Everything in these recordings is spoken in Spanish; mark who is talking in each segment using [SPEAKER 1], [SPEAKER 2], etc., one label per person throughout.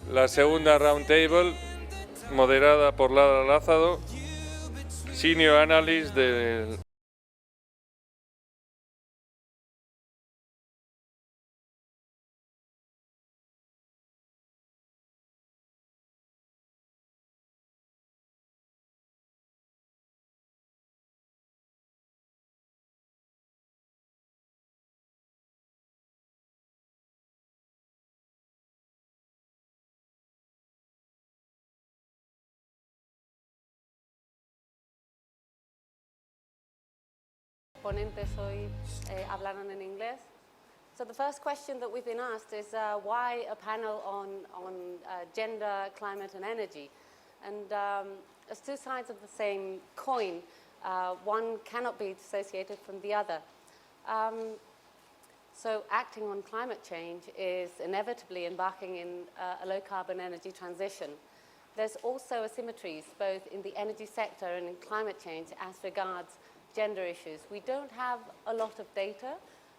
[SPEAKER 1] la segunda roundtable, moderada por Lara Lázaro, Senior Analyst del...
[SPEAKER 2] Ponentes hoy hablaron en inglés. So the first question that we've been asked is why a panel on gender, climate and energy? And as two sides of the same coin, one cannot be dissociated from the other. So acting on climate change is inevitably embarking in a low-carbon energy transition. There's also asymmetries both in the energy sector and in climate change as regards gender issues. We don't have a lot of data,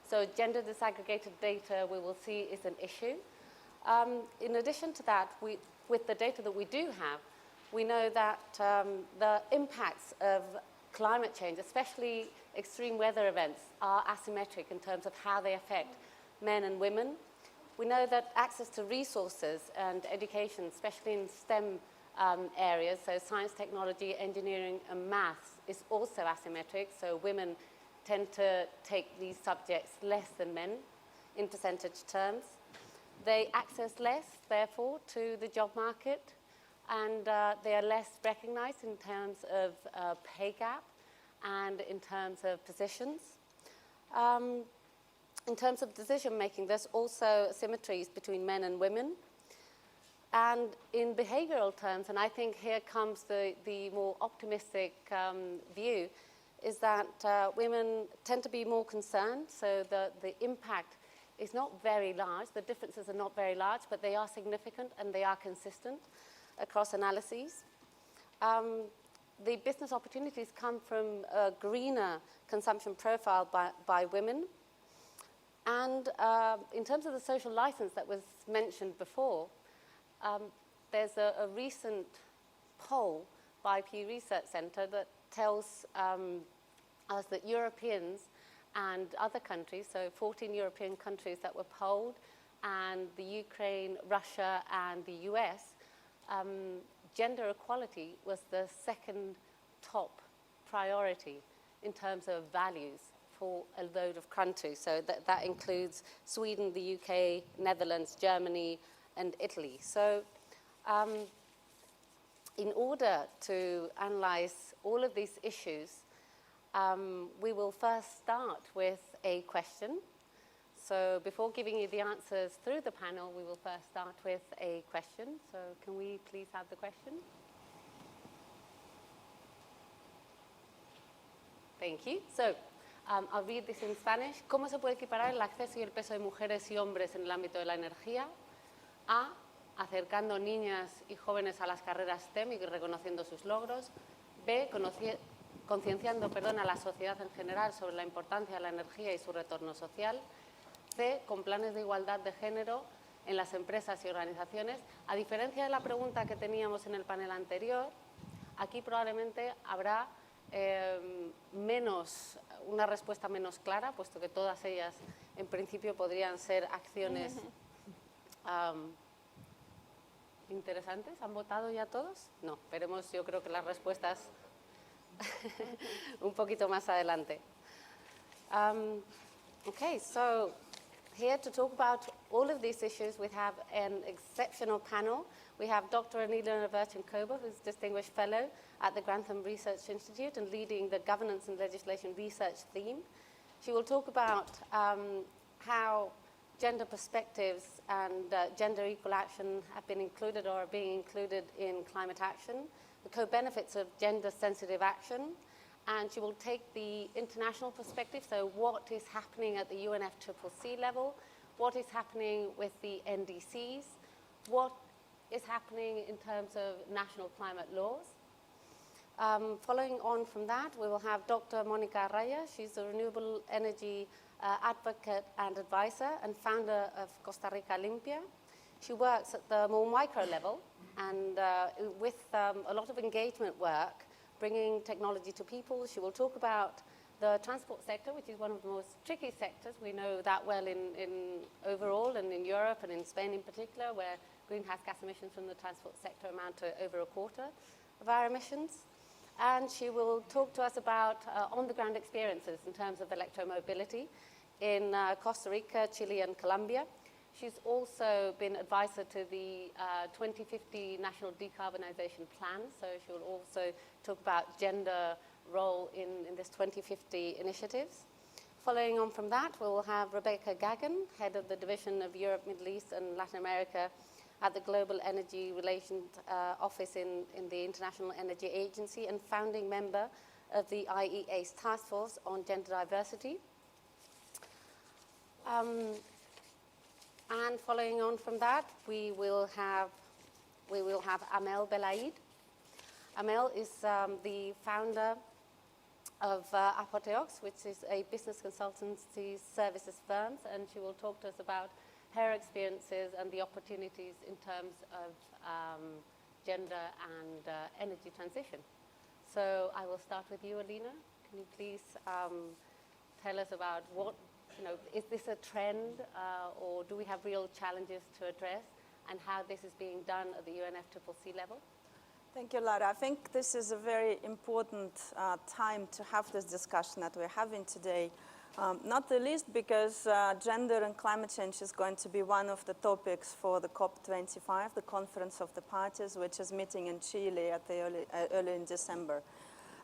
[SPEAKER 2] so gender disaggregated data we will see is an issue. In addition to that, with the data that we do have, we know that the impacts of climate change, especially extreme weather events, are asymmetric in terms of how they affect men and women. We know that access to resources and education, especially in STEM areas, so science, technology, engineering and maths, is also asymmetric, so women tend to take these subjects less than men in percentage terms. They access less, therefore, to the job market, and they are less recognized in terms of pay gap and in terms of positions. In terms of decision making, there's also asymmetries between men and women. And in behavioral terms, and I think here comes the more optimistic view, is that women tend to be more concerned, so the impact is not very large, the differences are not very large, but they are significant and they are consistent across analyses. The business opportunities come from a greener consumption profile by women. And in terms of the social license that was mentioned before, there's a recent poll by Pew Research Center that tells us that Europeans and other countries, so 14 European countries that were polled, and the Ukraine, Russia, and the US, gender equality was the second top priority in terms of values for a load of countries. So that includes Sweden, the UK, Netherlands, Germany, and Italy. So in order to analyze all of these issues, we will first start with a question. So before giving you the answers through the panel, we will first start with a question. So can we please have the question? Thank you. So I'll read this in Spanish. ¿Cómo se puede equiparar el acceso y el peso de mujeres y hombres en el ámbito de la energía? A, acercando niñas y jóvenes a las carreras STEM y reconociendo sus logros. B, concienciando a la sociedad en general sobre la importancia de la energía y su retorno social. C, con planes de igualdad de género en las empresas y organizaciones. A diferencia de la pregunta que teníamos en el panel anterior, aquí probablemente habrá una respuesta menos clara, puesto que todas ellas en principio podrían ser acciones interesantes. ¿Han votado ya todos? No, veremos yo creo que las respuestas un poquito más adelante. Okay, so here to talk about all of these issues, we have an exceptional panel. We have Dr. Anila Neverton-Kober, who's Distinguished Fellow at the Grantham Research Institute and leading the Governance and Legislation Research theme. She will talk about how gender perspectives and gender equal action have been included or are being included in climate action, the co-benefits of gender-sensitive action, and she will take the international perspective, so what is happening at the UNFCCC level, what is happening with the NDCs, what is happening in terms of national climate laws. Following on from that, we will have Dr. Monica Araya. She's a renewable energy advocate and advisor and founder of Costa Rica Limpia. She works at the more micro level and with a lot of engagement work, bringing technology to people. She will talk about the transport sector, which is one of the most tricky sectors. We know that well in overall and in Europe and in Spain in particular, where greenhouse gas emissions from the transport sector amount to over a quarter of our emissions. And she will talk to us about on-the-ground experiences in terms of electromobility in Costa Rica, Chile, and Colombia. She's also been advisor to the 2050 National Decarbonization Plan, so she will also talk about gender role in this 2050 initiatives. Following on from that, we will have Rebecca Gagan, head of the Division of Europe, Middle East, and Latin America at the Global Energy Relations Office in the International Energy Agency and founding member of the IEA's Task Force on Gender Diversity. And following on from that, we will have Amel Belaid. Amel is the founder of Apoteox, which is a business consultancy services firm, and she will talk to us about her experiences and the opportunities in terms of gender and energy transition. So I will start with you, Alina. Can you please tell us about what, is this a trend or do we have real challenges to address, and how this is being done at the UNFCCC level?
[SPEAKER 3] Thank you, Lara. I think this is a very important time to have this discussion that we're having today, not the least because gender and climate change is going to be one of the topics for the COP25, the Conference of the Parties, which is meeting in Chile at the early in December.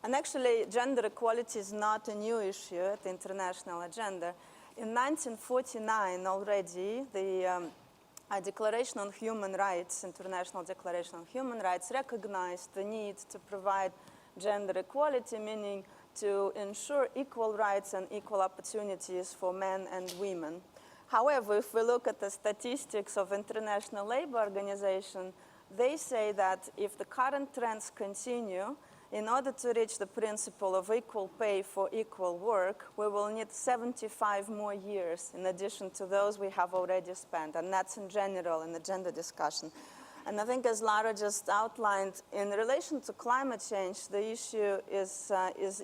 [SPEAKER 3] And actually, gender equality is not a new issue at the international agenda. In 1949 already, the Declaration on Human Rights, International Declaration on Human Rights, recognized the need to provide gender equality, meaning to ensure equal rights and equal opportunities for men and women. However, if we look at the statistics of International Labour Organization, they say that if the current trends continue, in order to reach the principle of equal pay for equal work, we will need 75 more years in addition to those we have already spent, and that's in general in the gender discussion. And I think as Lara just outlined, in relation to climate change, the issue is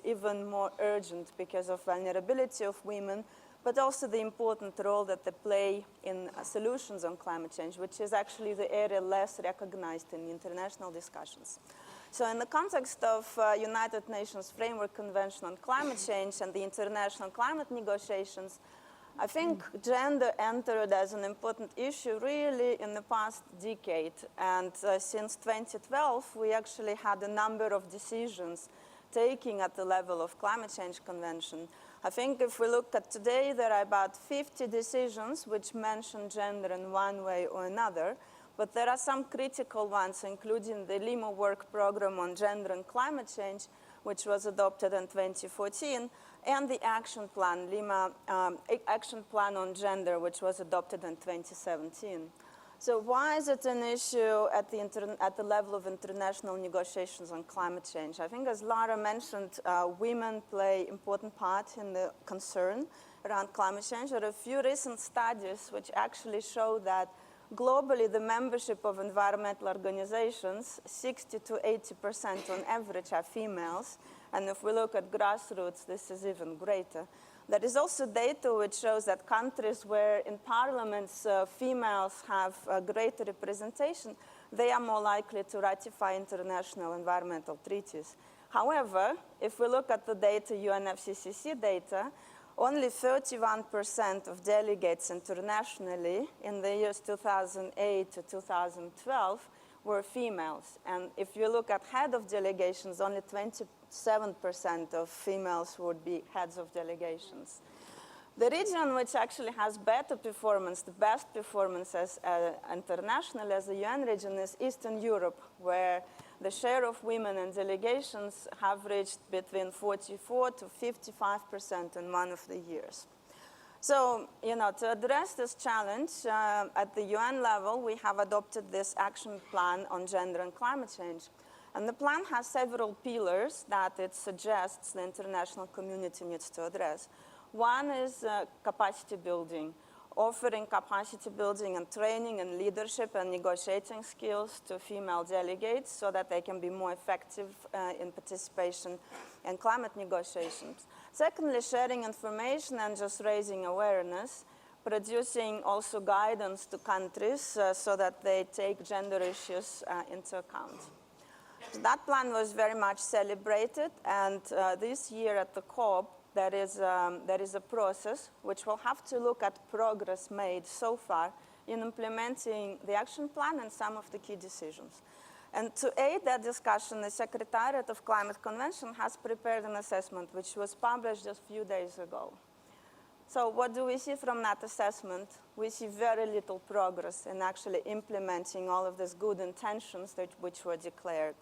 [SPEAKER 3] even more urgent because of vulnerability of women, but also the important role that they play in solutions on climate change, which is actually the area less recognized in international discussions. So in the context of United Nations Framework Convention on Climate Change and the international climate negotiations, I think gender entered as an important issue really in the past decade. And since 2012, we actually had a number of decisions taken at the level of Climate Change Convention. I think if we look at today, there are about 50 decisions which mention gender in one way or another. But there are some critical ones, including the Lima Work Program on Gender and Climate Change, which was adopted in 2014, and the Action Plan, Lima Action Plan on Gender, which was adopted in 2017. So why is it an issue at the level of international negotiations on climate change? I think, as Lara mentioned, women play an important part in the concern around climate change. There are a few recent studies which actually show that globally, the membership of environmental organizations, 60 to 80% on average are females. And if we look at grassroots, this is even greater. There is also data which shows that countries where in parliaments females have greater representation, they are more likely to ratify international environmental treaties. However, if we look at the data, UNFCCC data, only 31% of delegates internationally in the years 2008 to 2012 were females. And if you look at head of delegations, only 27% of females would be heads of delegations. The region which actually has better performance, the best performance as internationally as the UN region, is Eastern Europe, where the share of women in delegations have reached between 44 to 55% in one of the years. So, to address this challenge, at the UN level, we have adopted this action plan on gender and climate change. And the plan has several pillars that it suggests the international community needs to address. One is capacity building offering capacity building and training and leadership and negotiating skills to female delegates so that they can be more effective in participation in climate negotiations. Secondly, sharing information and just raising awareness, producing also guidance to countries so that they take gender issues into account. So that plan was very much celebrated, and this year at the COP, there is a process which will have to look at progress made so far in implementing the action plan and some of the key decisions. And to aid that discussion, the Secretariat of Climate Convention has prepared an assessment which was published just a few days ago. So what do we see from that assessment? We see very little progress in actually implementing all of these good intentions which were declared.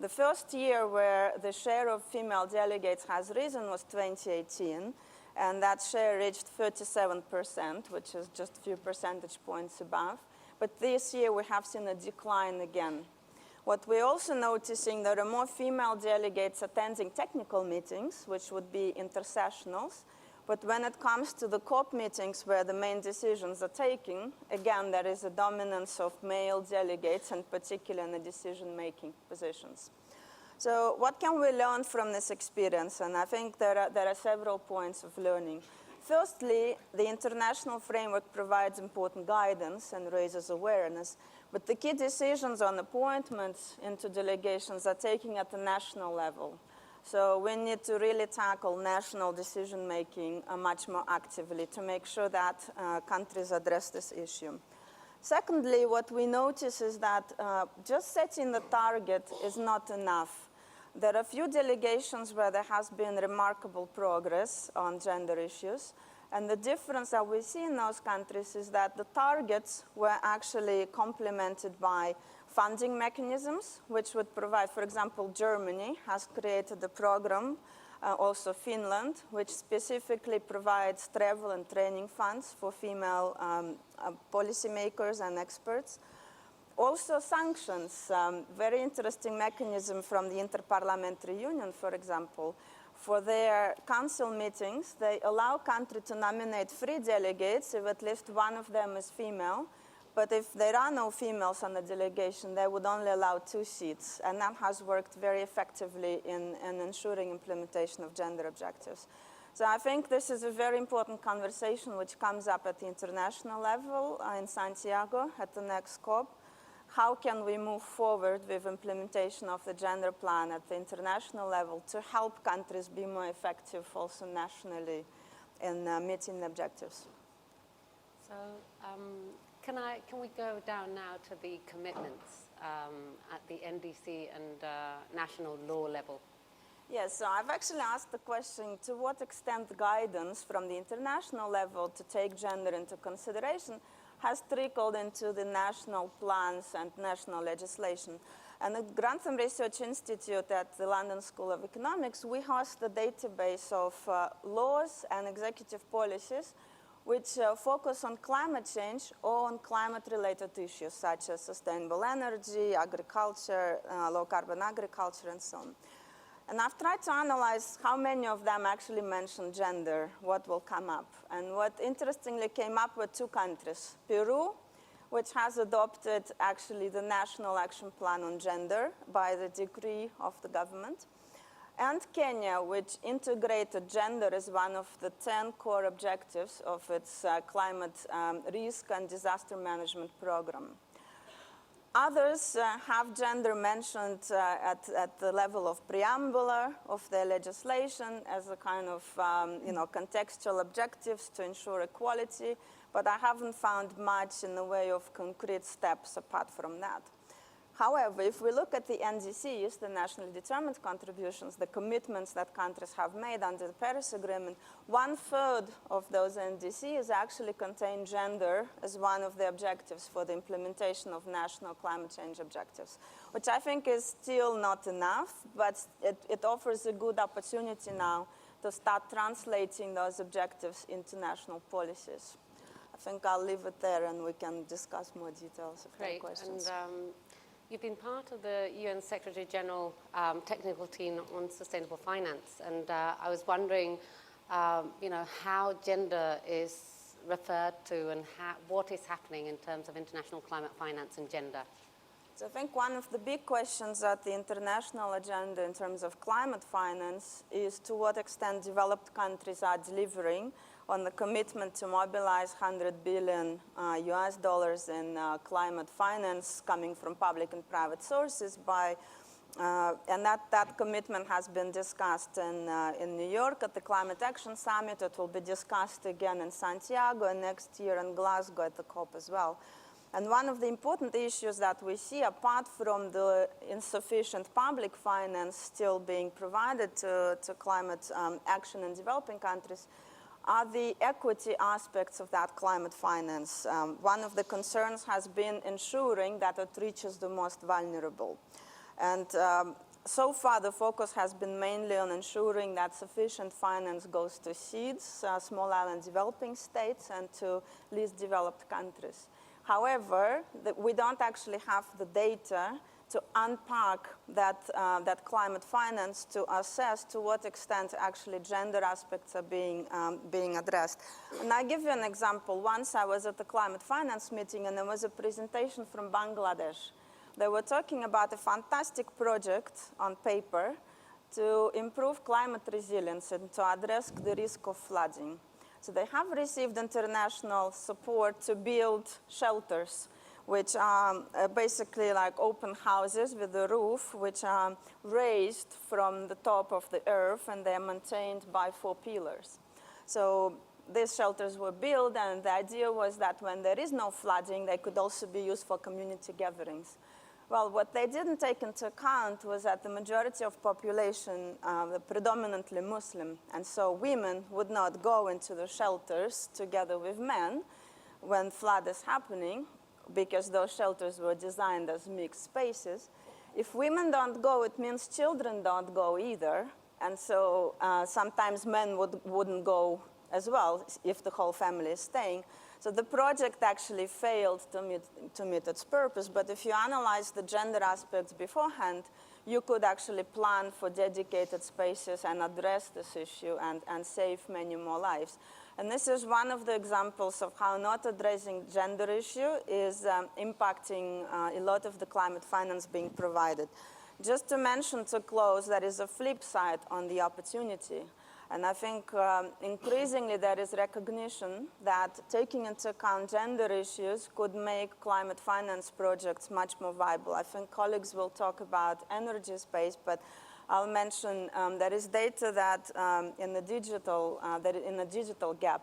[SPEAKER 3] The first year where the share of female delegates has risen was 2018, and that share reached 37%, which is just a few percentage points above. But this year we have seen a decline again. What we're also noticing, there are more female delegates attending technical meetings, which would be intersessionals. But when it comes to the COP meetings where the main decisions are taken, again, there is a dominance of male delegates, and particularly in the decision-making positions. So what can we learn from this experience? And I think there are several points of learning. Firstly, the international framework provides important guidance and raises awareness, but the key decisions on appointments into delegations are taken at the national level. So we need to really tackle national decision-making much more actively to make sure that countries address this issue. Secondly, what we notice is that just setting the target is not enough. There are a few delegations where there has been remarkable progress on gender issues. And the difference that we see in those countries is that the targets were actually complemented by funding mechanisms, which would provide, for example, Germany has created a program, also Finland, which specifically provides travel and training funds for female policymakers and experts. Also sanctions, very interesting mechanism from the Interparliamentary Union, for example. For their council meetings, they allow countries to nominate 3 delegates if at least one of them is female. But if there are no females on the delegation, they would only allow 2 seats. And that has worked very effectively in ensuring implementation of gender objectives. So I think this is a very important conversation which comes up at the international level in Santiago at the next COP. How can we move forward with implementation of the gender plan at the international level to help countries be more effective also nationally in meeting the objectives?
[SPEAKER 2] So can we go down now to the commitments at the NDC and national law level?
[SPEAKER 3] Yes, so I've actually asked the question, to what extent guidance from the international level to take gender into consideration has trickled into the national plans and national legislation. And at Grantham Research Institute at the London School of Economics, we host a database of laws and executive policies which focus on climate change or on climate-related issues such as sustainable energy, agriculture, low-carbon agriculture, and so on. And I've tried to analyze how many of them actually mention gender, what will come up. And what interestingly came up were 2 countries, Peru, which has adopted actually the National Action Plan on Gender by the decree of the government, and Kenya, which integrated gender as one of the 10 core objectives of its climate risk and disaster management program. Others have gender mentioned at the level of preamble of their legislation as a kind of contextual objectives to ensure equality, but I haven't found much in the way of concrete steps apart from that. However, if we look at the NDCs, the nationally determined contributions, the commitments that countries have made under the Paris Agreement, 1/3 of those NDCs actually contain gender as one of the objectives for the implementation of national climate change objectives, which I think is still not enough, but it offers a good opportunity now to start translating those objectives into national policies. I think I'll leave it there and we can discuss more details if there are questions.
[SPEAKER 2] And, you've been part of the UN Secretary General technical team on sustainable finance, and I was wondering, how gender is referred to and what is happening in terms of international climate finance and gender?
[SPEAKER 3] So I think one of the big questions at the international agenda in terms of climate finance is to what extent developed countries are delivering on the commitment to mobilize 100 billion US dollars in climate finance coming from public and private sources by and that commitment has been discussed in New York at the Climate Action Summit. It will be discussed again in Santiago and next year in Glasgow at the COP as well. And one of the important issues that we see, apart from the insufficient public finance still being provided to climate action in developing countries, are the equity aspects of that climate finance. One of the concerns has been ensuring that it reaches the most vulnerable. And so far, the focus has been mainly on ensuring that sufficient finance goes to SEEDs, small island developing states, and to least developed countries. However, we don't actually have the data to unpack that climate finance to assess to what extent actually gender aspects are being addressed. And I give you an example. Once I was at the climate finance meeting and there was a presentation from Bangladesh. They were talking about a fantastic project on paper to improve climate resilience and to address the risk of flooding. So they have received international support to build shelters, which are basically like open houses with a roof, which are raised from the top of the earth, and they're maintained by 4 pillars. So these shelters were built, and the idea was that when there is no flooding, they could also be used for community gatherings. Well, what they didn't take into account was that the majority of population are predominantly Muslim, and so women would not go into the shelters together with men when flood is happening, because those shelters were designed as mixed spaces. If women don't go, it means children don't go either, and so sometimes men wouldn't go as well if the whole family is staying. So the project actually failed to meet its purpose, but if you analyze the gender aspects beforehand, you could actually plan for dedicated spaces and address this issue and save many more lives. And this is one of the examples of how not addressing gender issue is impacting a lot of the climate finance being provided. Just to mention to close, there is a flip side on the opportunity. And I think increasingly there is recognition that taking into account gender issues could make climate finance projects much more viable. I think colleagues will talk about energy space, but I'll mention there is data that in the digital gap,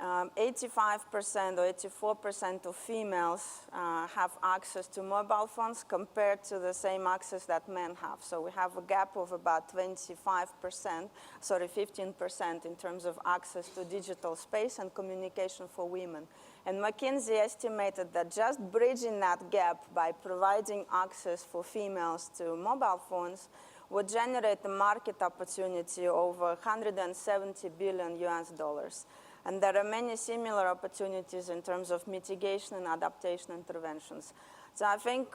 [SPEAKER 3] 85% or 84% of females have access to mobile phones compared to the same access that men have. So we have a gap of about 15% in terms of access to digital space and communication for women. And McKinsey estimated that just bridging that gap by providing access for females to mobile phones would generate a market opportunity over 170 billion US dollars. And there are many similar opportunities in terms of mitigation and adaptation interventions. So I think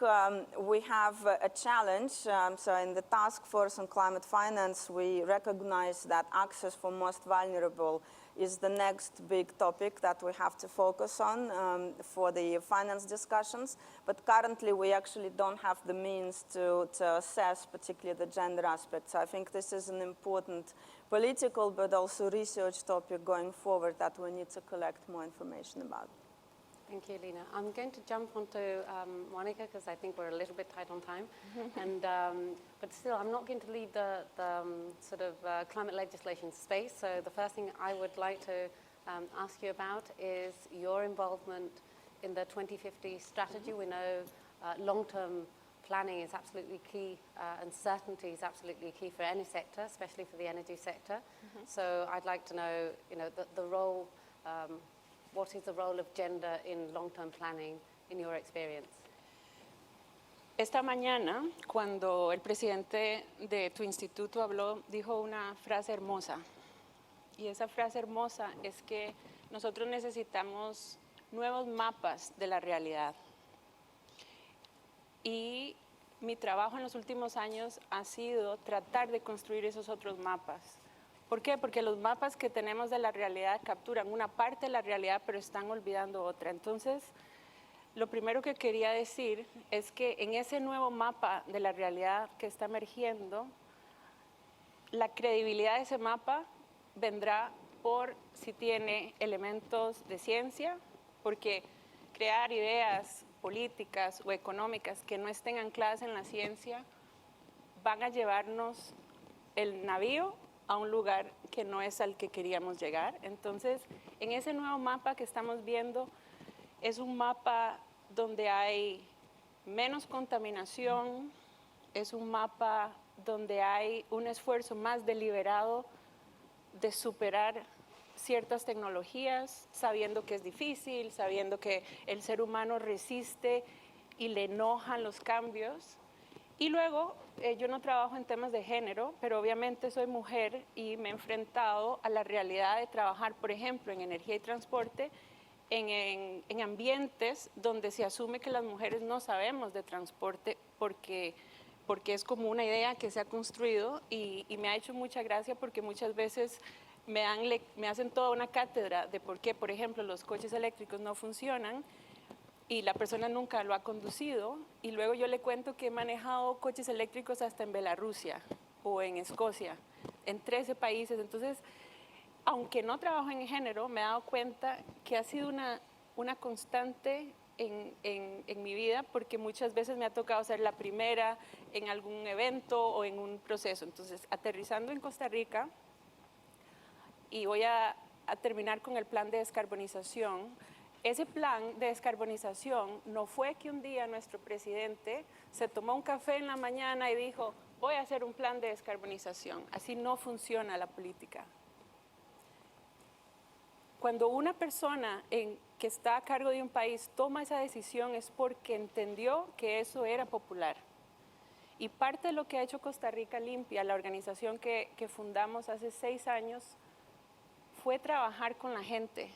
[SPEAKER 3] we have a challenge. So in the task force on climate finance, we recognize that access for most vulnerable is the next big topic that we have to focus on for the finance discussions. But currently, we actually don't have the means to assess particularly the gender aspects. So I think this is an important political but also research topic going forward that we need to collect more information about.
[SPEAKER 2] Thank you, Lina. I'm going to jump onto Monica because I think we're a little bit tight on time. And, but still, I'm not going to leave the sort of climate legislation space. So the first thing I would like to ask you about is your involvement in the 2050 strategy. We know long-term planning is absolutely key and certainty is absolutely key for any sector, especially for the energy sector. So I'd like to know, the role, what is the role of gender in long-term planning in your experience?
[SPEAKER 4] Esta mañana, cuando el presidente de tu instituto habló, dijo una frase hermosa. Y esa frase hermosa es que nosotros necesitamos nuevos mapas de la realidad. Y mi trabajo en los últimos años ha sido tratar de construir esos otros mapas. ¿Por qué? Porque los mapas que tenemos de la realidad capturan una parte de la realidad, pero están olvidando otra. Entonces, lo primero que quería decir es que en ese nuevo mapa de la realidad que está emergiendo, la credibilidad de ese mapa vendrá por si tiene elementos de ciencia, porque crear ideas políticas o económicas que no estén ancladas en la ciencia van a llevarnos el navío a un lugar que no es al que queríamos llegar. Entonces, en ese nuevo mapa que estamos viendo, es un mapa donde hay menos contaminación, es un mapa donde hay un esfuerzo más deliberado de superar ciertas tecnologías, sabiendo que es difícil, sabiendo que el ser humano resiste y le enojan los cambios. Y luego, yo no trabajo en temas de género, pero obviamente soy mujer y me he enfrentado a la realidad de trabajar, por ejemplo, en energía y transporte, en ambientes donde se asume que las mujeres no sabemos de transporte porque es como una idea que se ha construido y me ha hecho mucha gracia porque muchas veces me hacen toda una cátedra de por qué, por ejemplo, los coches eléctricos no funcionan y la persona nunca lo ha conducido y luego yo le cuento que he manejado coches eléctricos hasta en Bielorrusia o en Escocia, en 13 países. Entonces, aunque no trabajo en género, me he dado cuenta que ha sido una constante en mi vida porque muchas veces me ha tocado ser la primera en algún evento o en un proceso. Entonces, aterrizando en Costa Rica, y voy a terminar con el plan de descarbonización. Ese plan de descarbonización no fue que un día nuestro presidente se tomó un café en la mañana y dijo, voy a hacer un plan de descarbonización. Así no funciona la política. Cuando una persona que está a cargo de un país toma esa decisión es porque entendió que eso era popular. Y parte de lo que ha hecho Costa Rica Limpia, la organización que fundamos hace 6 años, fue trabajar con la gente.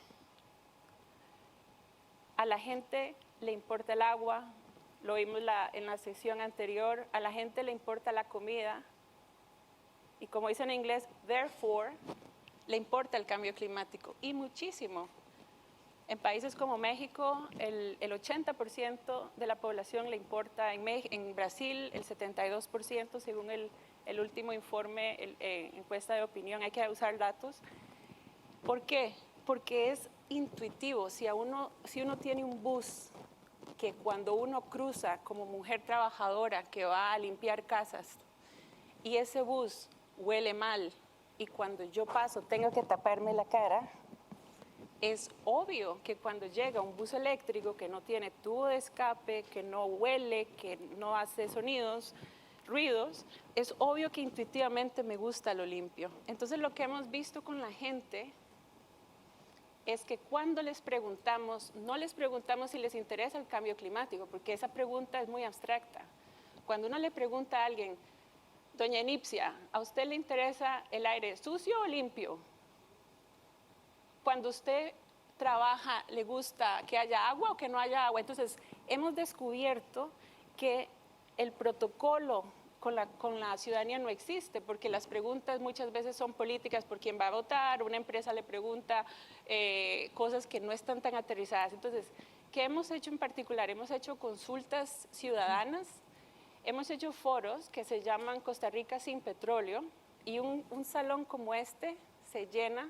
[SPEAKER 4] A la gente le importa el agua, lo vimos en la sesión anterior, a la gente le importa la comida y como dicen en inglés, therefore, le importa el cambio climático y muchísimo. En países como México, el 80% de la población le importa, en Brasil el 72% según el último informe, encuesta de opinión, hay que usar datos. ¿Por qué? Porque es intuitivo. Si uno tiene un bus que cuando uno cruza como mujer trabajadora que va a limpiar casas y ese bus huele mal y cuando yo paso tengo que taparme la cara, es obvio que cuando llega un bus eléctrico que no tiene tubo de escape, que no huele, que no hace sonidos, ruidos, es obvio que intuitivamente me gusta lo limpio. Entonces lo que hemos visto con la gente es que cuando les preguntamos, no les preguntamos si les interesa el cambio climático, porque esa pregunta es muy abstracta. Cuando uno le pregunta a alguien, doña Enipsia, ¿a usted le interesa el aire sucio o limpio? Cuando usted trabaja, ¿le gusta que haya agua o que no haya agua? Entonces, hemos descubierto que el protocolo con la ciudadanía no existe, porque las preguntas muchas veces son políticas por quién va a votar, una empresa le pregunta cosas que no están tan aterrizadas. Entonces, ¿qué hemos hecho en particular? Hemos hecho consultas ciudadanas, hemos hecho foros que se llaman Costa Rica sin petróleo, y un salón como este se llena,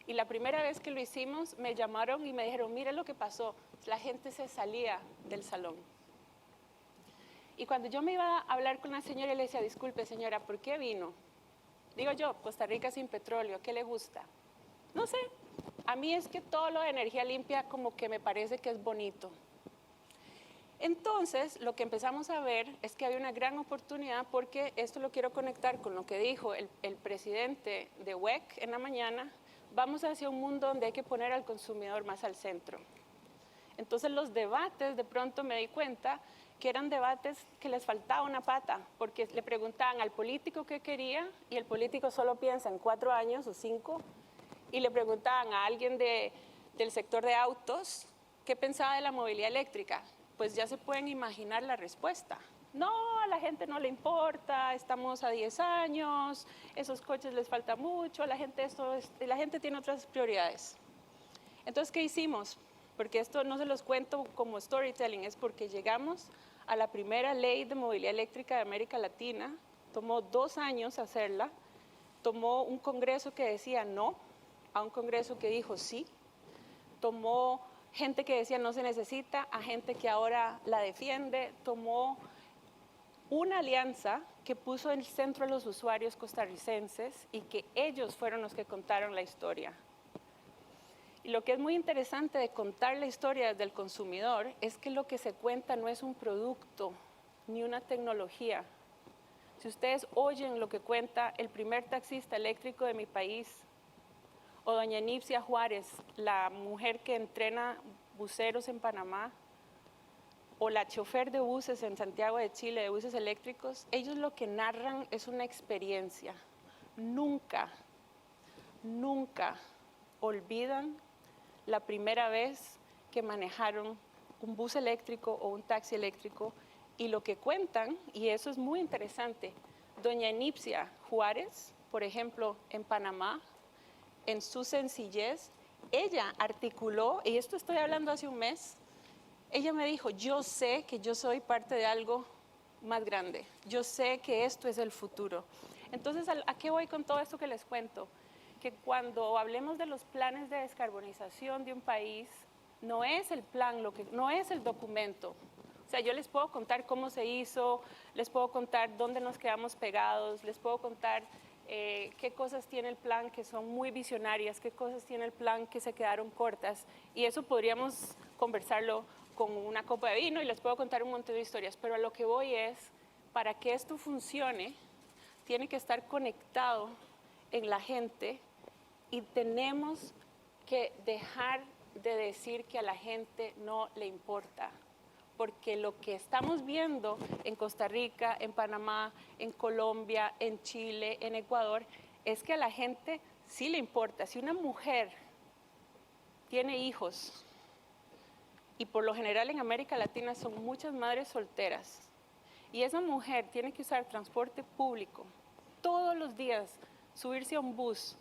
[SPEAKER 4] y la primera vez que lo hicimos me llamaron y me dijeron, mira lo que pasó, la gente se salía del salón. Y cuando yo me iba a hablar con la señora, le decía, disculpe señora, ¿por qué vino? Digo yo, Costa Rica sin petróleo, ¿qué le gusta? No sé, a mí es que todo lo de energía limpia como que me parece que es bonito. Entonces, lo que empezamos a ver es que había una gran oportunidad porque esto lo quiero conectar con lo que dijo el presidente de WEC en la mañana, vamos hacia un mundo donde hay que poner al consumidor más al centro. Entonces los debates, de pronto me di cuenta que eran debates que les faltaba una pata, porque le preguntaban al político qué quería y el político solo piensa en 4 años o 5, y le preguntaban a alguien del sector de autos qué pensaba de la movilidad eléctrica pues ya se pueden imaginar la respuesta. No, a la gente no le importa, estamos a 10 años, esos coches les falta mucho, la gente tiene otras prioridades. Entonces, ¿qué hicimos? Porque esto no se los cuento como storytelling, es porque llegamos a la primera ley de movilidad eléctrica de América Latina, tomó 2 años hacerla, tomó un congreso que decía no, a un congreso que dijo sí, tomó gente que decía no se necesita, a gente que ahora la defiende, tomó una alianza que puso en el centro a los usuarios costarricenses y que ellos fueron los que contaron la historia. Y lo que es muy interesante de contar la historia desde el consumidor es que lo que se cuenta no es un producto ni una tecnología. Si ustedes oyen lo que cuenta el primer taxista eléctrico de mi país, o doña Nipsia Juárez, la mujer que entrena buceros en Panamá, o la chofer de buses en Santiago de Chile, de buses eléctricos, ellos lo que narran es una experiencia. Nunca, nunca olvidan la primera vez que manejaron un bus eléctrico o un taxi eléctrico, y lo que cuentan, y eso es muy interesante, doña Nipsia Juárez, por ejemplo, en Panamá, en su sencillez, ella articuló, y esto estoy hablando hace un mes, ella me dijo, yo sé que yo soy parte de algo más grande, yo sé que esto es el futuro. Entonces, ¿a qué voy con todo esto que les cuento? Que cuando hablemos de los planes de descarbonización de un país, no es el plan, no es el documento. O sea, yo les puedo contar cómo se hizo, les puedo contar dónde nos quedamos pegados, les puedo contar qué cosas tiene el plan que son muy visionarias, qué cosas tiene el plan que se quedaron cortas, y eso podríamos conversarlo con una copa de vino y les puedo contar un montón de historias, pero a lo que voy es, para que esto funcione, tiene que estar conectado en la gente y tenemos que dejar de decir que a la gente no le importa, porque lo que estamos viendo en Costa Rica, en Panamá, en Colombia, en Chile, en Ecuador, es que a la gente sí le importa. Si una mujer tiene hijos, y por lo general en América Latina son muchas madres solteras, y esa mujer tiene que usar transporte público todos los días, subirse a un bus,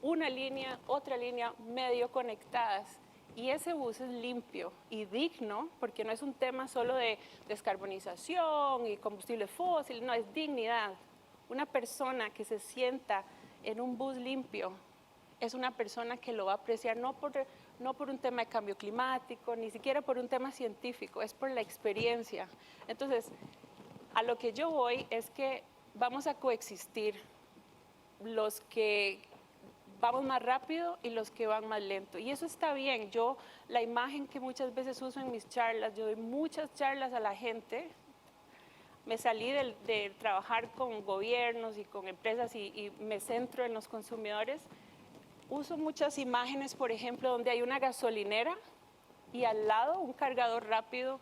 [SPEAKER 4] una línea, otra línea, medio conectadas, y ese bus es limpio y digno, porque no es un tema solo de descarbonización y combustibles fósiles, no, es dignidad. Una persona que se sienta en un bus limpio es una persona que lo va a apreciar no por un tema de cambio climático, ni siquiera por un tema científico, es por la experiencia. Entonces, a lo que yo voy es que vamos a coexistir los que vamos más rápido y los que van más lento. Y eso está bien. Yo, la imagen que muchas veces uso en mis charlas, yo doy muchas charlas a la gente. Me salí de trabajar con gobiernos y con empresas y me centro en los consumidores. Uso muchas imágenes, por ejemplo, donde hay una gasolinera y al lado un cargador rápido,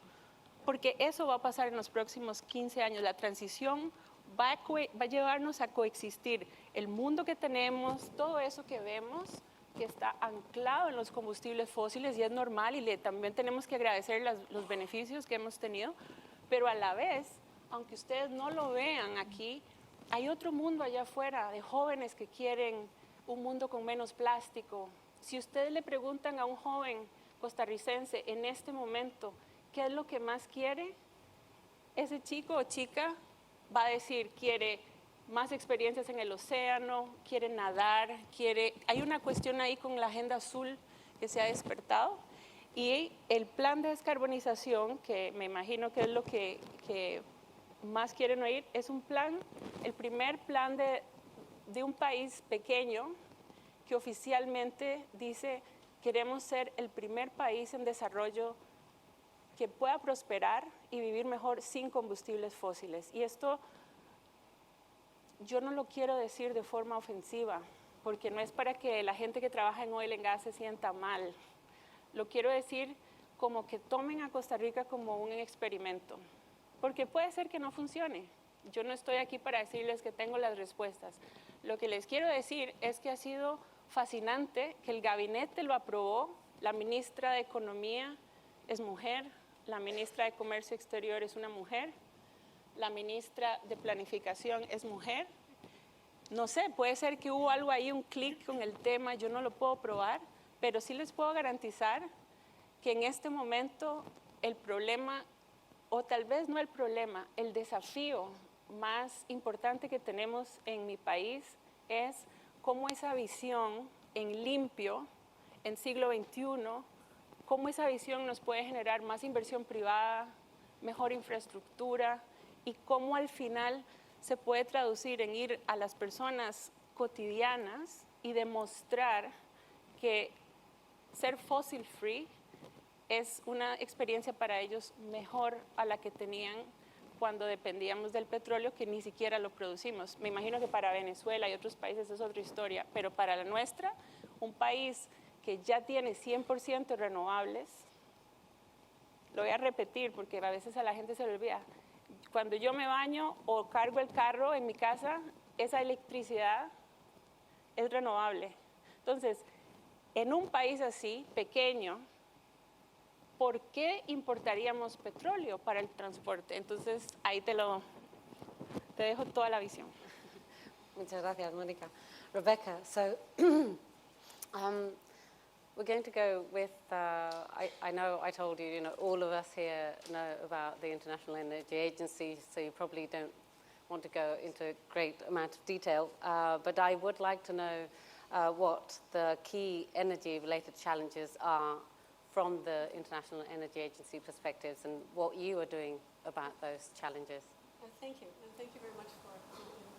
[SPEAKER 4] porque eso va a pasar en los próximos 15 años. La transición va a llevarnos a coexistir el mundo que tenemos, todo eso que vemos, que está anclado en los combustibles fósiles, y es normal, y también tenemos que agradecer los beneficios que hemos tenido, pero a la vez, aunque ustedes no lo vean aquí, hay otro mundo allá afuera de jóvenes que quieren un mundo con menos plástico. Si ustedes le preguntan a un joven costarricense en este momento qué es lo que más quiere, ese chico o chica va a decir, quiere más experiencias en el océano, quiere nadar, hay una cuestión ahí con la agenda azul que se ha despertado, y el plan de descarbonización, que me imagino que es lo que más quieren oír, es un plan, el primer plan de un país pequeño que oficialmente dice, queremos ser el primer país en desarrollo que pueda prosperar y vivir mejor sin combustibles fósiles. Y esto yo no lo quiero decir de forma ofensiva, porque no es para que la gente que trabaja en oil and gas se sienta mal. Lo quiero decir como que tomen a Costa Rica como un experimento, porque puede ser que no funcione. Yo no estoy aquí para decirles que tengo las respuestas. Lo que les quiero decir es que ha sido fascinante, que el gabinete lo aprobó, la ministra de Economía es mujer, la ministra de Comercio Exterior es una mujer, la ministra de Planificación es mujer. No sé, puede ser que hubo algo ahí, un clic con el tema, yo no lo puedo probar, pero sí les puedo garantizar que en este momento el problema, o tal vez no el problema, el desafío más importante que tenemos en mi país es cómo esa visión en limpio, en siglo XXI, cómo esa visión nos puede generar más inversión privada, mejor infraestructura y cómo al final se puede traducir en ir a las personas cotidianas y demostrar que ser fossil free es una experiencia para ellos mejor a la que tenían cuando dependíamos del petróleo, que ni siquiera lo producimos. Me imagino que para Venezuela y otros países es otra historia, pero para la nuestra, un país que ya tiene 100% renovables, lo voy a repetir porque a veces a la gente se le olvida, cuando yo me baño o cargo el carro en mi casa, esa electricidad es renovable. Entonces, en un país así, pequeño, ¿por qué importaríamos petróleo para el transporte? Entonces, ahí te dejo toda la visión.
[SPEAKER 2] Muchas gracias, Mónica. Rebecca, so we're going to go with, I know I told you, all of us here know about the International Energy Agency, so you probably don't want to go into a great amount of detail, but I would like to know what the key energy-related challenges are from the International Energy Agency perspectives and what you are doing about those challenges.
[SPEAKER 5] Thank you, and thank you very much for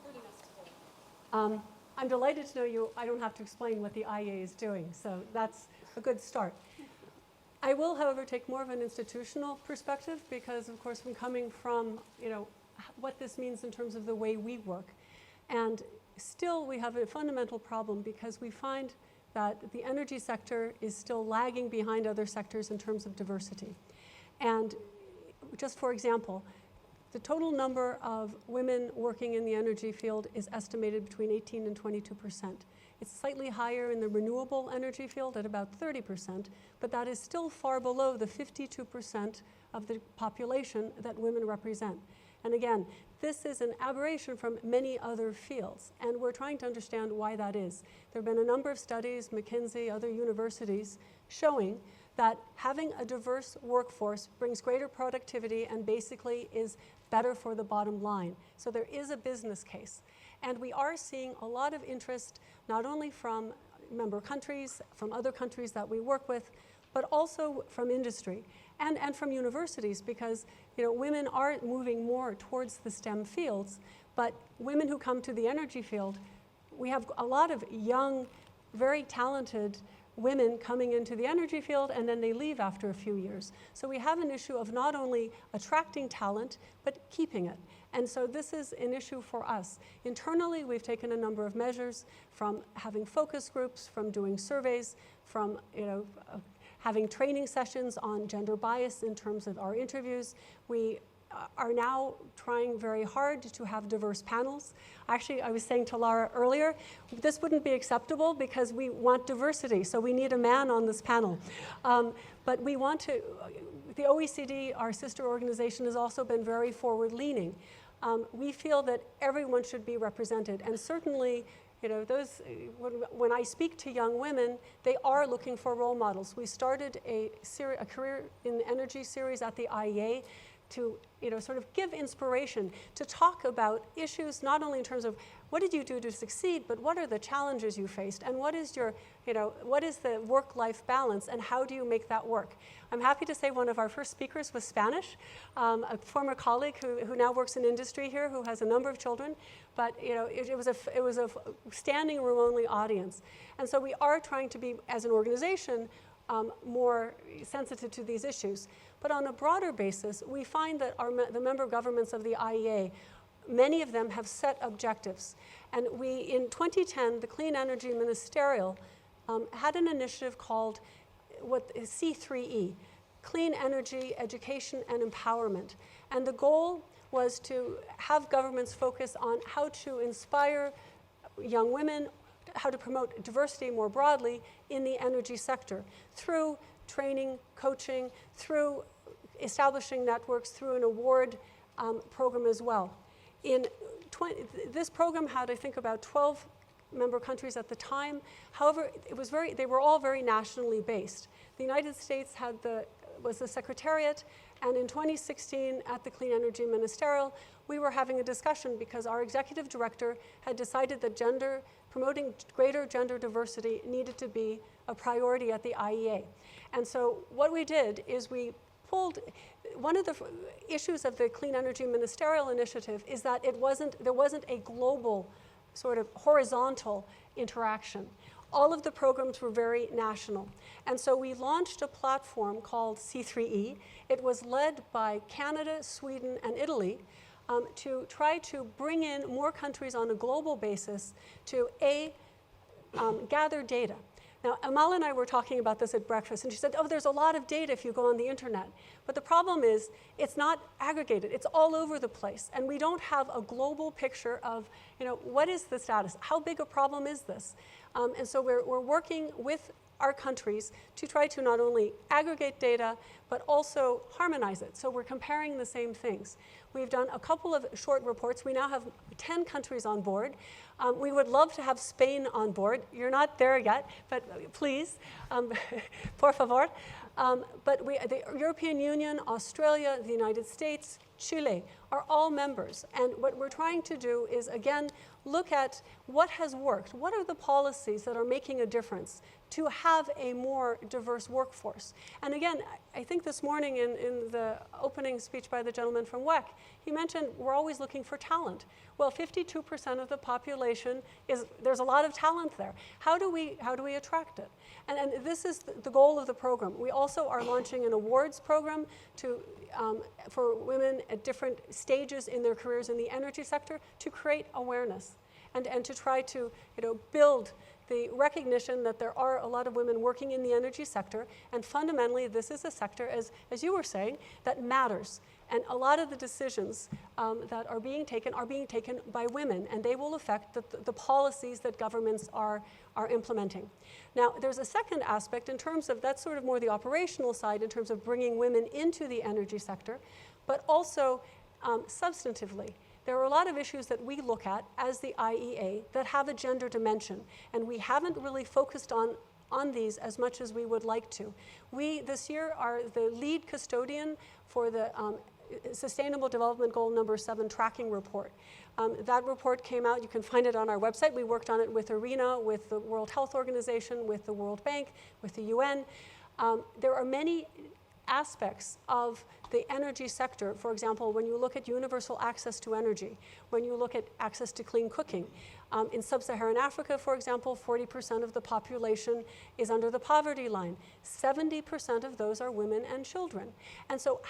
[SPEAKER 5] including us today. I'm delighted to know I don't have to explain what the IEA is doing, so that's a good start. I will, however, take more of an institutional perspective because, of course, I'm coming from, what this means in terms of the way we work. And still, we have a fundamental problem because we find that the energy sector is still lagging behind other sectors in terms of diversity. And just for example, the total number of women working in the energy field is estimated between 18 and 22%. It's slightly higher in the renewable energy field at about 30%, but that is still far below the 52% of the population that women represent. And again, this is an aberration from many other fields, and we're trying to understand why that is. There have been a number of studies, McKinsey, other universities, showing that having a diverse workforce brings greater productivity and basically is better for the bottom line. So there is a business case. And we are seeing a lot of interest, not only from member countries, from other countries that we work with, but also from industry and from universities, because women are moving more towards the STEM fields, but women who come to the energy field, we have a lot of young, very talented women coming into the energy field, and then they leave after a few years. So we have an issue of not only attracting talent, but keeping it. And so this is an issue for us. Internally, we've taken a number of measures, from having focus groups, from doing surveys, from having training sessions on gender bias in terms of our interviews. We are now trying very hard to have diverse panels. Actually, I was saying to Lara earlier, this wouldn't be acceptable because we want diversity, so we need a man on this panel. But we want to, the OECD, our sister organization, has also been very forward-leaning. We feel that everyone should be represented, and certainly when I speak to young women, they are looking for role models. We started a career in energy series at the IEA to sort of give inspiration, to talk about issues not only in terms of what did you do to succeed, but what are the challenges you faced, and what is your, what is the work-life balance, and how do you make that work? I'm happy to say one of our first speakers was Spanish, a former colleague who now works in industry here, who has a number of children, but it was a standing room only audience. And so we are trying to be, as an organization, more sensitive to these issues. But on a broader basis, we find that the member governments of the IEA, many of them have set objectives. And in 2010, the Clean Energy Ministerial had an initiative called C3E, Clean Energy, Education and Empowerment. And the goal was to have governments focus on how to inspire young women, how to promote diversity more broadly in the energy sector through training, coaching, through establishing networks through an award program as well. This program had, I think, about 12 member countries at the time. However, they were all very nationally based. The United States was the secretariat, and in 2016 at the Clean Energy Ministerial, we were having a discussion because our executive director had decided that promoting greater gender diversity needed to be a priority at the IEA. And so what we did is we pulled, one of the issues of the Clean Energy Ministerial Initiative is that there wasn't a global sort of horizontal interaction. All of the programs were very national. And so we launched a platform called C3E. It was led by Canada, Sweden, and Italy to try to bring in more countries on a global basis to gather data. Now, Amal and I were talking about this at breakfast, and she said, oh, there's a lot of data if you go on the internet. But the problem is, it's not aggregated. It's all over the place. And we don't have a global picture of, what is the status? How big a problem is this? And so we're working with our countries to try to not only aggregate data, but also harmonize it. So we're comparing the same things. We've done a couple of short reports. We now have 10 countries on board. We would love to have Spain on board. You're not there yet, but please, por favor. But the European Union, Australia, the United States, Chile are all members. And what we're trying to do is, again, look at what has worked. What are the policies that are making a difference to have a more diverse workforce? And again, I think this morning in the opening speech by the gentleman from WEC, he mentioned we're always looking for talent. Well, 52% of the population there's a lot of talent there. How do we attract it? And this is the goal of the program. We also are launching an awards program for women at different stages in their careers in the energy sector to create awareness and to try to build the recognition that there are a lot of women working in the energy sector, and fundamentally this is a sector, as you were saying, that matters. And a lot of the decisions that are being taken by women, and they will affect the policies that governments are implementing. Now, there's a second aspect in terms of, that's sort of more the operational side in terms of bringing women into the energy sector, but also substantively. There are a lot of issues that we look at as the IEA that have a gender dimension, and we haven't really focused on these as much as we would like to. We, this year, are the lead custodian for the Sustainable Development Goal number 7 tracking report. That report came out, you can find it on our website. We worked on it with IRENA, with the World Health Organization, with the World Bank, with the UN. There are many aspects of the energy sector. For example, when you look at universal access to energy, when you look at access to clean cooking. In sub-Saharan Africa, for example, 40% of the population is under the poverty line. 70% of those are women and children. And so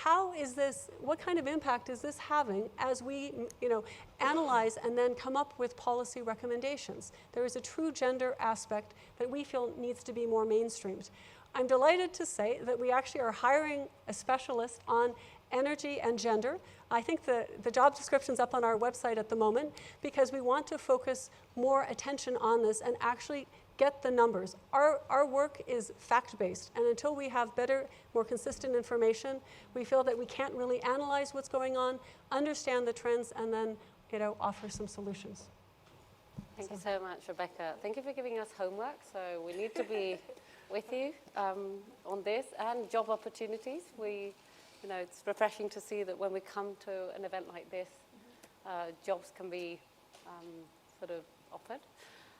[SPEAKER 5] what kind of impact is this having as we analyze and then come up with policy recommendations? There is a true gender aspect that we feel needs to be more mainstreamed. I'm delighted to say that we actually are hiring a specialist on energy and gender. I think the job description's up on our website at the moment because we want to focus more attention on this and actually get the numbers. Our work is fact-based, and until we have better, more consistent information, we feel that we can't really analyze what's going on, understand the trends, and then offer some solutions.
[SPEAKER 2] Thank you so much, Rebecca. Thank you for giving us homework. So we need to be with you on this and job opportunities. It's refreshing to see that when we come to an event like this, jobs can be sort of offered.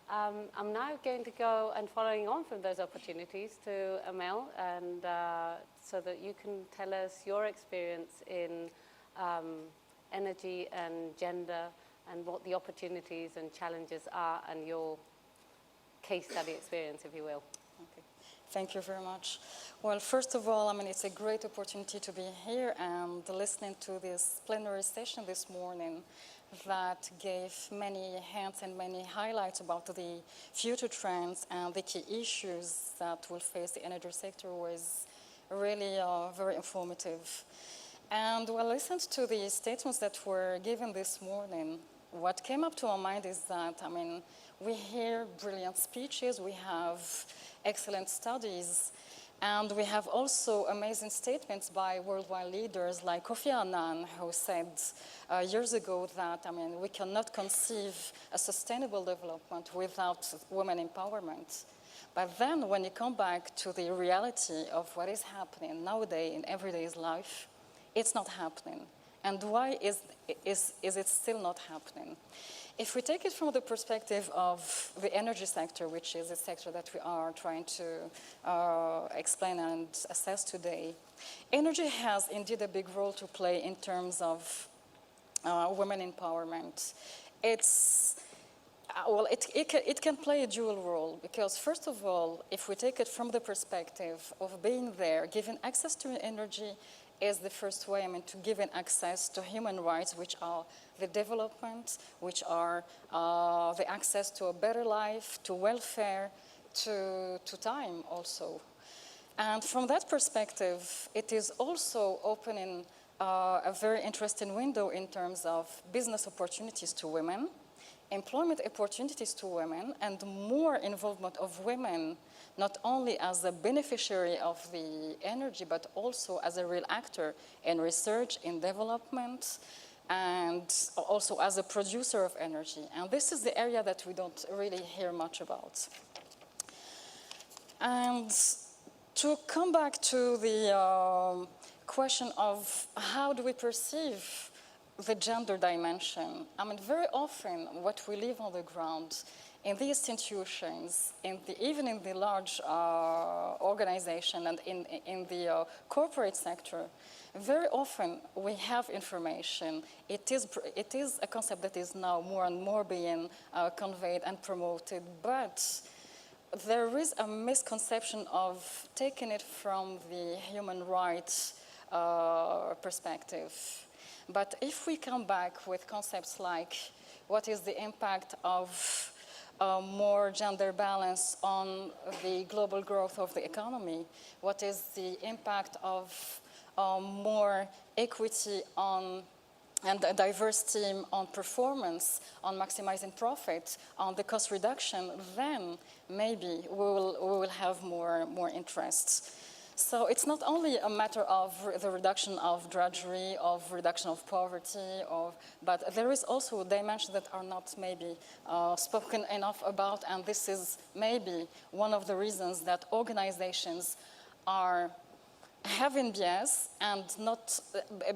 [SPEAKER 2] I'm now going to go and following on from those opportunities to Amel, and so that you can tell us your experience in energy and gender and what the opportunities and challenges are and your case study experience, if you will.
[SPEAKER 6] Okay. Thank you very much. Well, first of all, it's a great opportunity to be here and listening to this plenary session this morning that gave many hints and many highlights about the future trends and the key issues that will face the energy sector was really very informative. And when I listened to the statements that were given this morning, what came up to our mind is that, we hear brilliant speeches, we have excellent studies, And we have also amazing statements by worldwide leaders like Kofi Annan, who said years ago that, we cannot conceive a sustainable development without women empowerment. But then when you come back to the reality of what is happening nowadays in everyday life, it's not happening. And why is it still not happening? If we take it from the perspective of the energy sector, which is a sector that we are trying to explain and assess today, energy has indeed a big role to play in terms of women empowerment. It can play a dual role because, first of all, if we take it from the perspective of being there, giving access to energy is the first way, to giving access to human rights, which are the development, which are the access to a better life, to welfare, to time also. And from that perspective, it is also opening a very interesting window in terms of business opportunities to women, employment opportunities to women, and more involvement of women, not only as a beneficiary of the energy, but also as a real actor in research, in development, and also as a producer of energy. And this is the area that we don't really hear much about. And to come back to the question of how do we perceive the gender dimension. Very often what we live on the ground in the institutions, even in the large organization and in the corporate sector, very often we have information. It is a concept that is now more and more being conveyed and promoted, but there is a misconception of taking it from the human rights perspective. But if we come back with concepts like what is the impact of more gender balance on the global growth of the economy, what is the impact of more equity on and a diverse team on performance, on maximizing profit, on the cost reduction, then maybe we will have more interest. So it's not only a matter of the reduction of drudgery, of reduction of poverty, but there is also dimensions that are not maybe spoken enough about, and this is maybe one of the reasons that organizations are having bias and not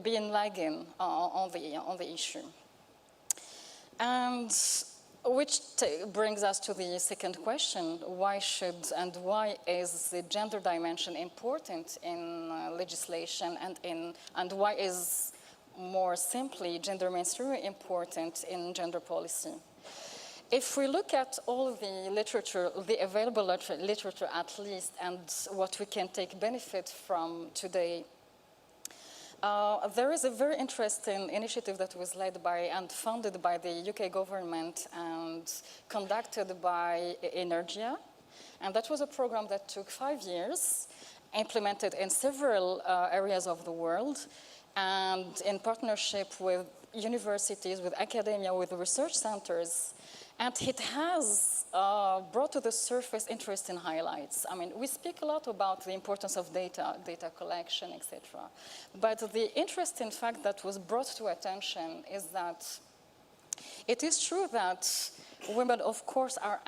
[SPEAKER 6] being lagging on the issue. And which brings us to the second question: why is the gender dimension important in legislation, and why is, more simply, gender mainstreaming important in gender policy? If we look at all the literature, the available literature at least, and what we can take benefit from today, there is a very interesting initiative that was led by and funded by the UK government and conducted by Energia. And that was a program that took 5 years, implemented in several areas of the world, and in partnership with universities, with academia, with research centers. And it has brought to the surface interesting highlights. We speak a lot about the importance of data collection, etc. But the interesting fact that was brought to attention is that it is true that women, of course, are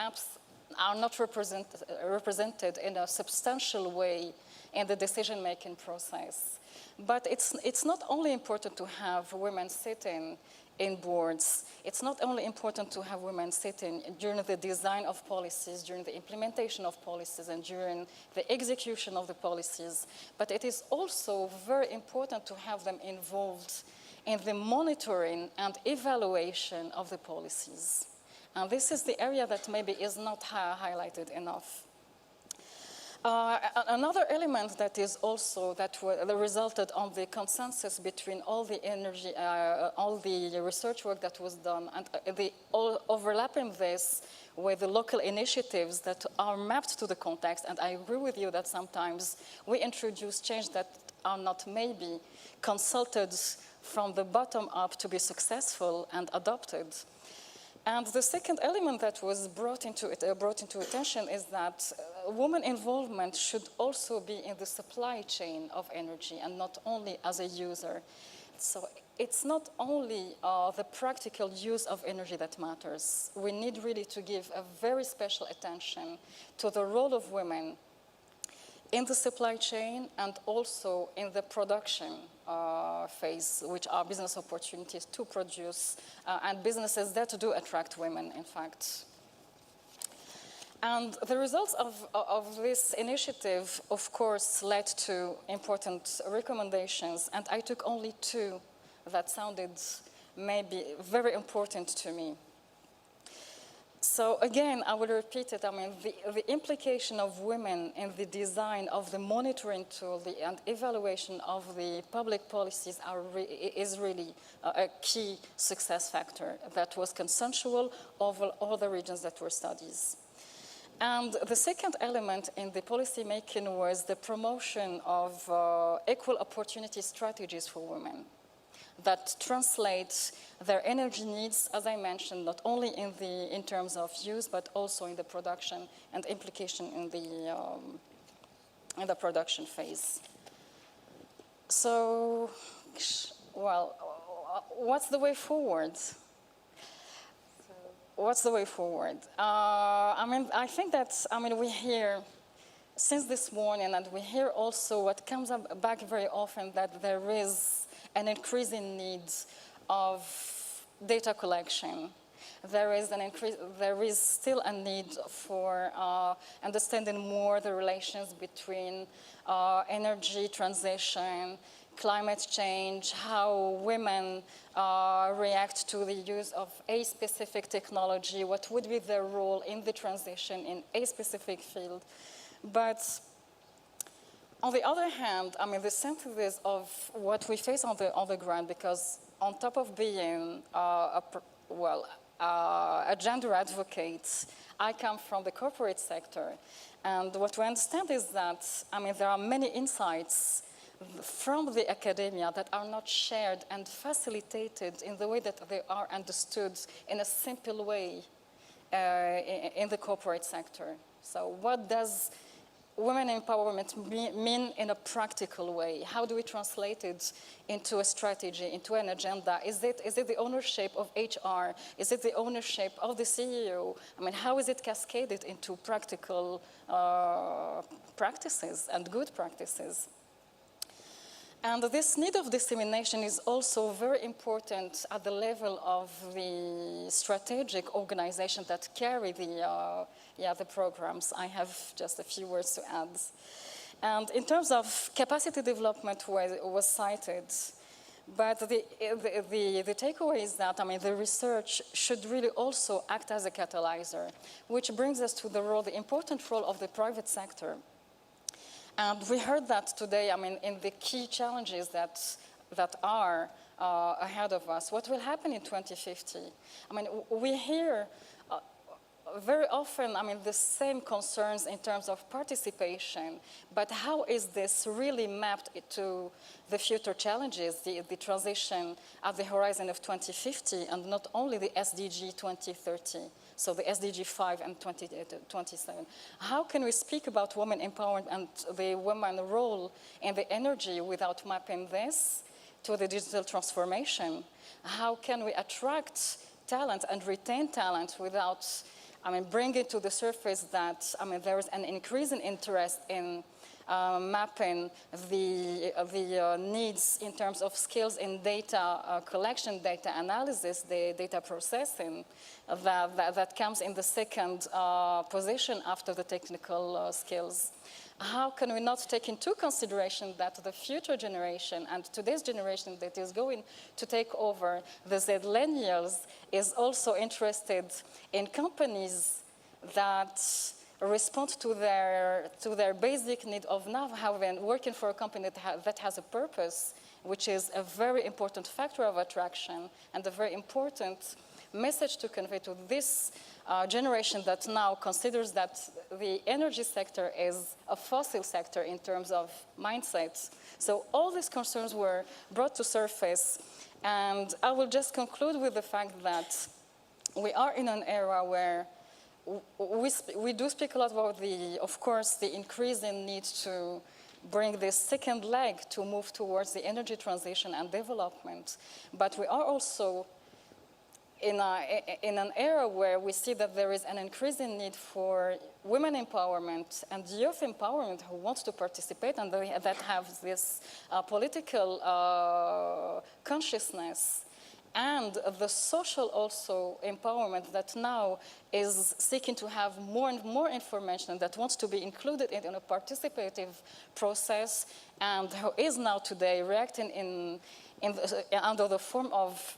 [SPEAKER 6] not represented in a substantial way in the decision-making process. But it's not only important to have women sitting in boards. It's not only important to have women sitting during the design of policies, during the implementation of policies, and during the execution of the policies, but it is also very important to have them involved in the monitoring and evaluation of the policies. And this is the area that maybe is not highlighted enough. Another element that is also that resulted on the consensus between all the energy, all the research work that was done, and overlapping this with the local initiatives that are mapped to the context. And I agree with you that sometimes we introduce change that are not maybe consulted from the bottom up to be successful and adopted. And the second element that was brought into attention is that women involvement should also be in the supply chain of energy and not only as a user. So it's not only the practical use of energy that matters. We need really to give a very special attention to the role of women in the supply chain and also in the production phase, which are business opportunities to produce and businesses that do attract women, in fact. And the results of this initiative, of course, led to important recommendations, and I took only two that sounded maybe very important to me. So again, I will repeat it. I mean, the implication of women in the design of the monitoring tool and evaluation of the public policies is really a key success factor that was consensual over all the regions that were studied. And the second element in the policy making was the promotion of equal opportunity strategies for women that translate their energy needs, as I mentioned, not only in terms of use, but also in the production and implication in the production phase. So, well, what's the way forward? What's the way forward? I think that, we hear since this morning, and we hear also what comes back very often, that there is an increasing need of data collection. There is still a need for understanding more the relations between energy transition, climate change, how women react to the use of a specific technology, what would be their role in the transition in a specific field. But on the other hand, the synthesis of what we face on the ground, because on top of being a gender advocate, I come from the corporate sector. And what we understand is that, there are many insights from the academia that are not shared and facilitated in the way that they are understood in a simple way in the corporate sector. So what does women empowerment mean in a practical way? How do we translate it into a strategy, into an agenda? Is it the ownership of HR? Is it the ownership of the CEO? How is it cascaded into practical practices and good practices? And this need of dissemination is also very important at the level of the strategic organizations that carry the programs. I have just a few words to add. And in terms of capacity development was cited, but the takeaway is that, the research should really also act as a catalyzer, which brings us to the important role of the private sector. And we heard that today, in the key challenges that are ahead of us. What will happen in 2050? We hear very often, the same concerns in terms of participation, but how is this really mapped to the future challenges, the transition at the horizon of 2050, and not only the SDG 2030? So the SDG 5 and 2027. How can we speak about women empowerment and the women role in the energy without mapping this to the digital transformation? How can we attract talent and retain talent without, bringing to the surface that, there is an increasing interest in mapping the needs in terms of skills in data collection, data analysis, the data processing that comes in the second position after the technical skills. How can we not take into consideration that the future generation and today's generation that is going to take over, the Zillennials, is also interested in companies that respond to their basic need of now having working for a company that has a purpose, which is a very important factor of attraction and a very important message to convey to this generation that now considers that the energy sector is a fossil sector in terms of mindsets. So all these concerns were brought to surface, and I will just conclude with the fact that we are in an era where we do speak a lot about of course, the increasing need to bring this second leg to move towards the energy transition and development. But we are also in an era where we see that there is an increasing need for women empowerment and youth empowerment who want to participate and that have this political consciousness, and the social also empowerment that now is seeking to have more and more information, that wants to be included in a participative process, and who is now today reacting under the form of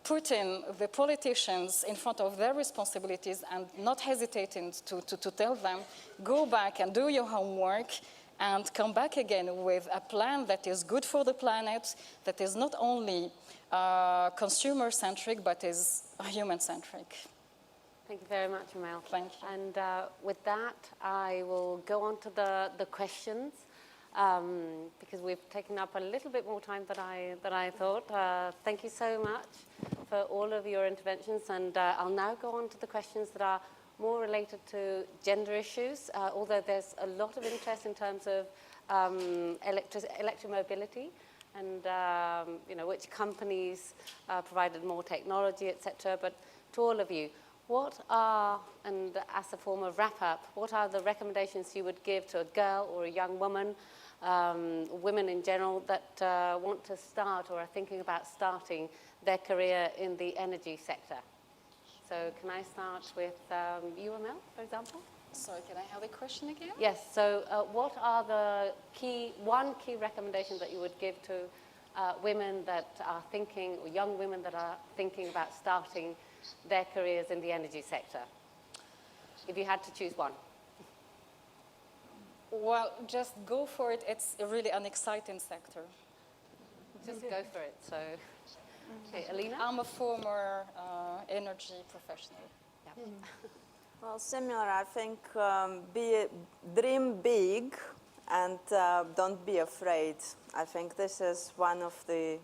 [SPEAKER 6] putting the politicians in front of their responsibilities and not hesitating to tell them, go back and do your homework and come back again with a plan that is good for the planet, that is not only consumer-centric, but is human-centric.
[SPEAKER 2] Thank you very much, Ramel.
[SPEAKER 6] Thank you.
[SPEAKER 2] And with that, I will go on to the questions, because we've taken up a little bit more time than I thought. Thank you so much for all of your interventions, and I'll now go on to the questions that are more related to gender issues, although there's a lot of interest in terms of electromobility and which companies provided more technology, etc. But to all of you, what are, and as a form of wrap-up, what are the recommendations you would give to a girl or a young woman, women in general, that want to start or are thinking about starting their career in the energy sector? So can I start with you, Ramel, for example?
[SPEAKER 6] Sorry, can I have the question again?
[SPEAKER 2] Yes, so what are the one key recommendation that you would give to women that are thinking, or young women that are thinking about starting their careers in the energy sector? If you had to choose one.
[SPEAKER 6] Well, just go for it. It's really an exciting sector.
[SPEAKER 2] Just go for it. So, okay, Alina?
[SPEAKER 6] I'm a former energy professional.
[SPEAKER 2] Yeah.
[SPEAKER 3] Well, similar, I think, dream big and don't be afraid. I think this is one of the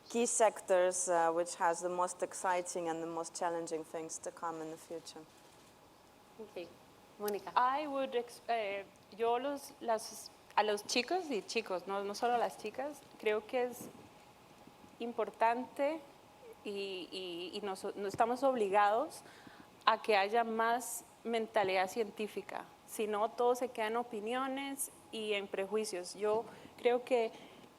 [SPEAKER 3] key sectors which has the most exciting and the most challenging things to come in the future.
[SPEAKER 2] Thank you. Mónica.
[SPEAKER 4] I would, yo a los chicos y chicos, no solo a las chicas, creo que es importante y no estamos obligados a que haya más mentalidad científica, si no todo se queda en opiniones y en prejuicios. Yo creo que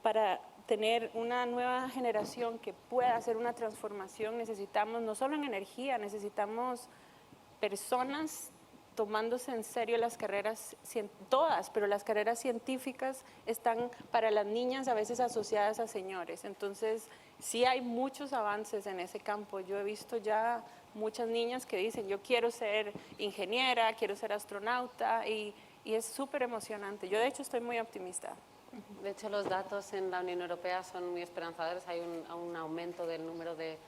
[SPEAKER 4] para tener una nueva generación que pueda hacer una transformación necesitamos, no solo en energía, necesitamos personas tomándose en serio las carreras, todas, pero las carreras científicas están para las niñas a veces asociadas a señores. Entonces, sí hay muchos avances en ese campo. Yo he visto ya muchas niñas que dicen, yo quiero ser ingeniera, quiero ser astronauta, y es súper emocionante. Yo, de hecho, estoy muy optimista.
[SPEAKER 2] De hecho, los datos en la Unión Europea son muy esperanzadores. Hay un aumento del número de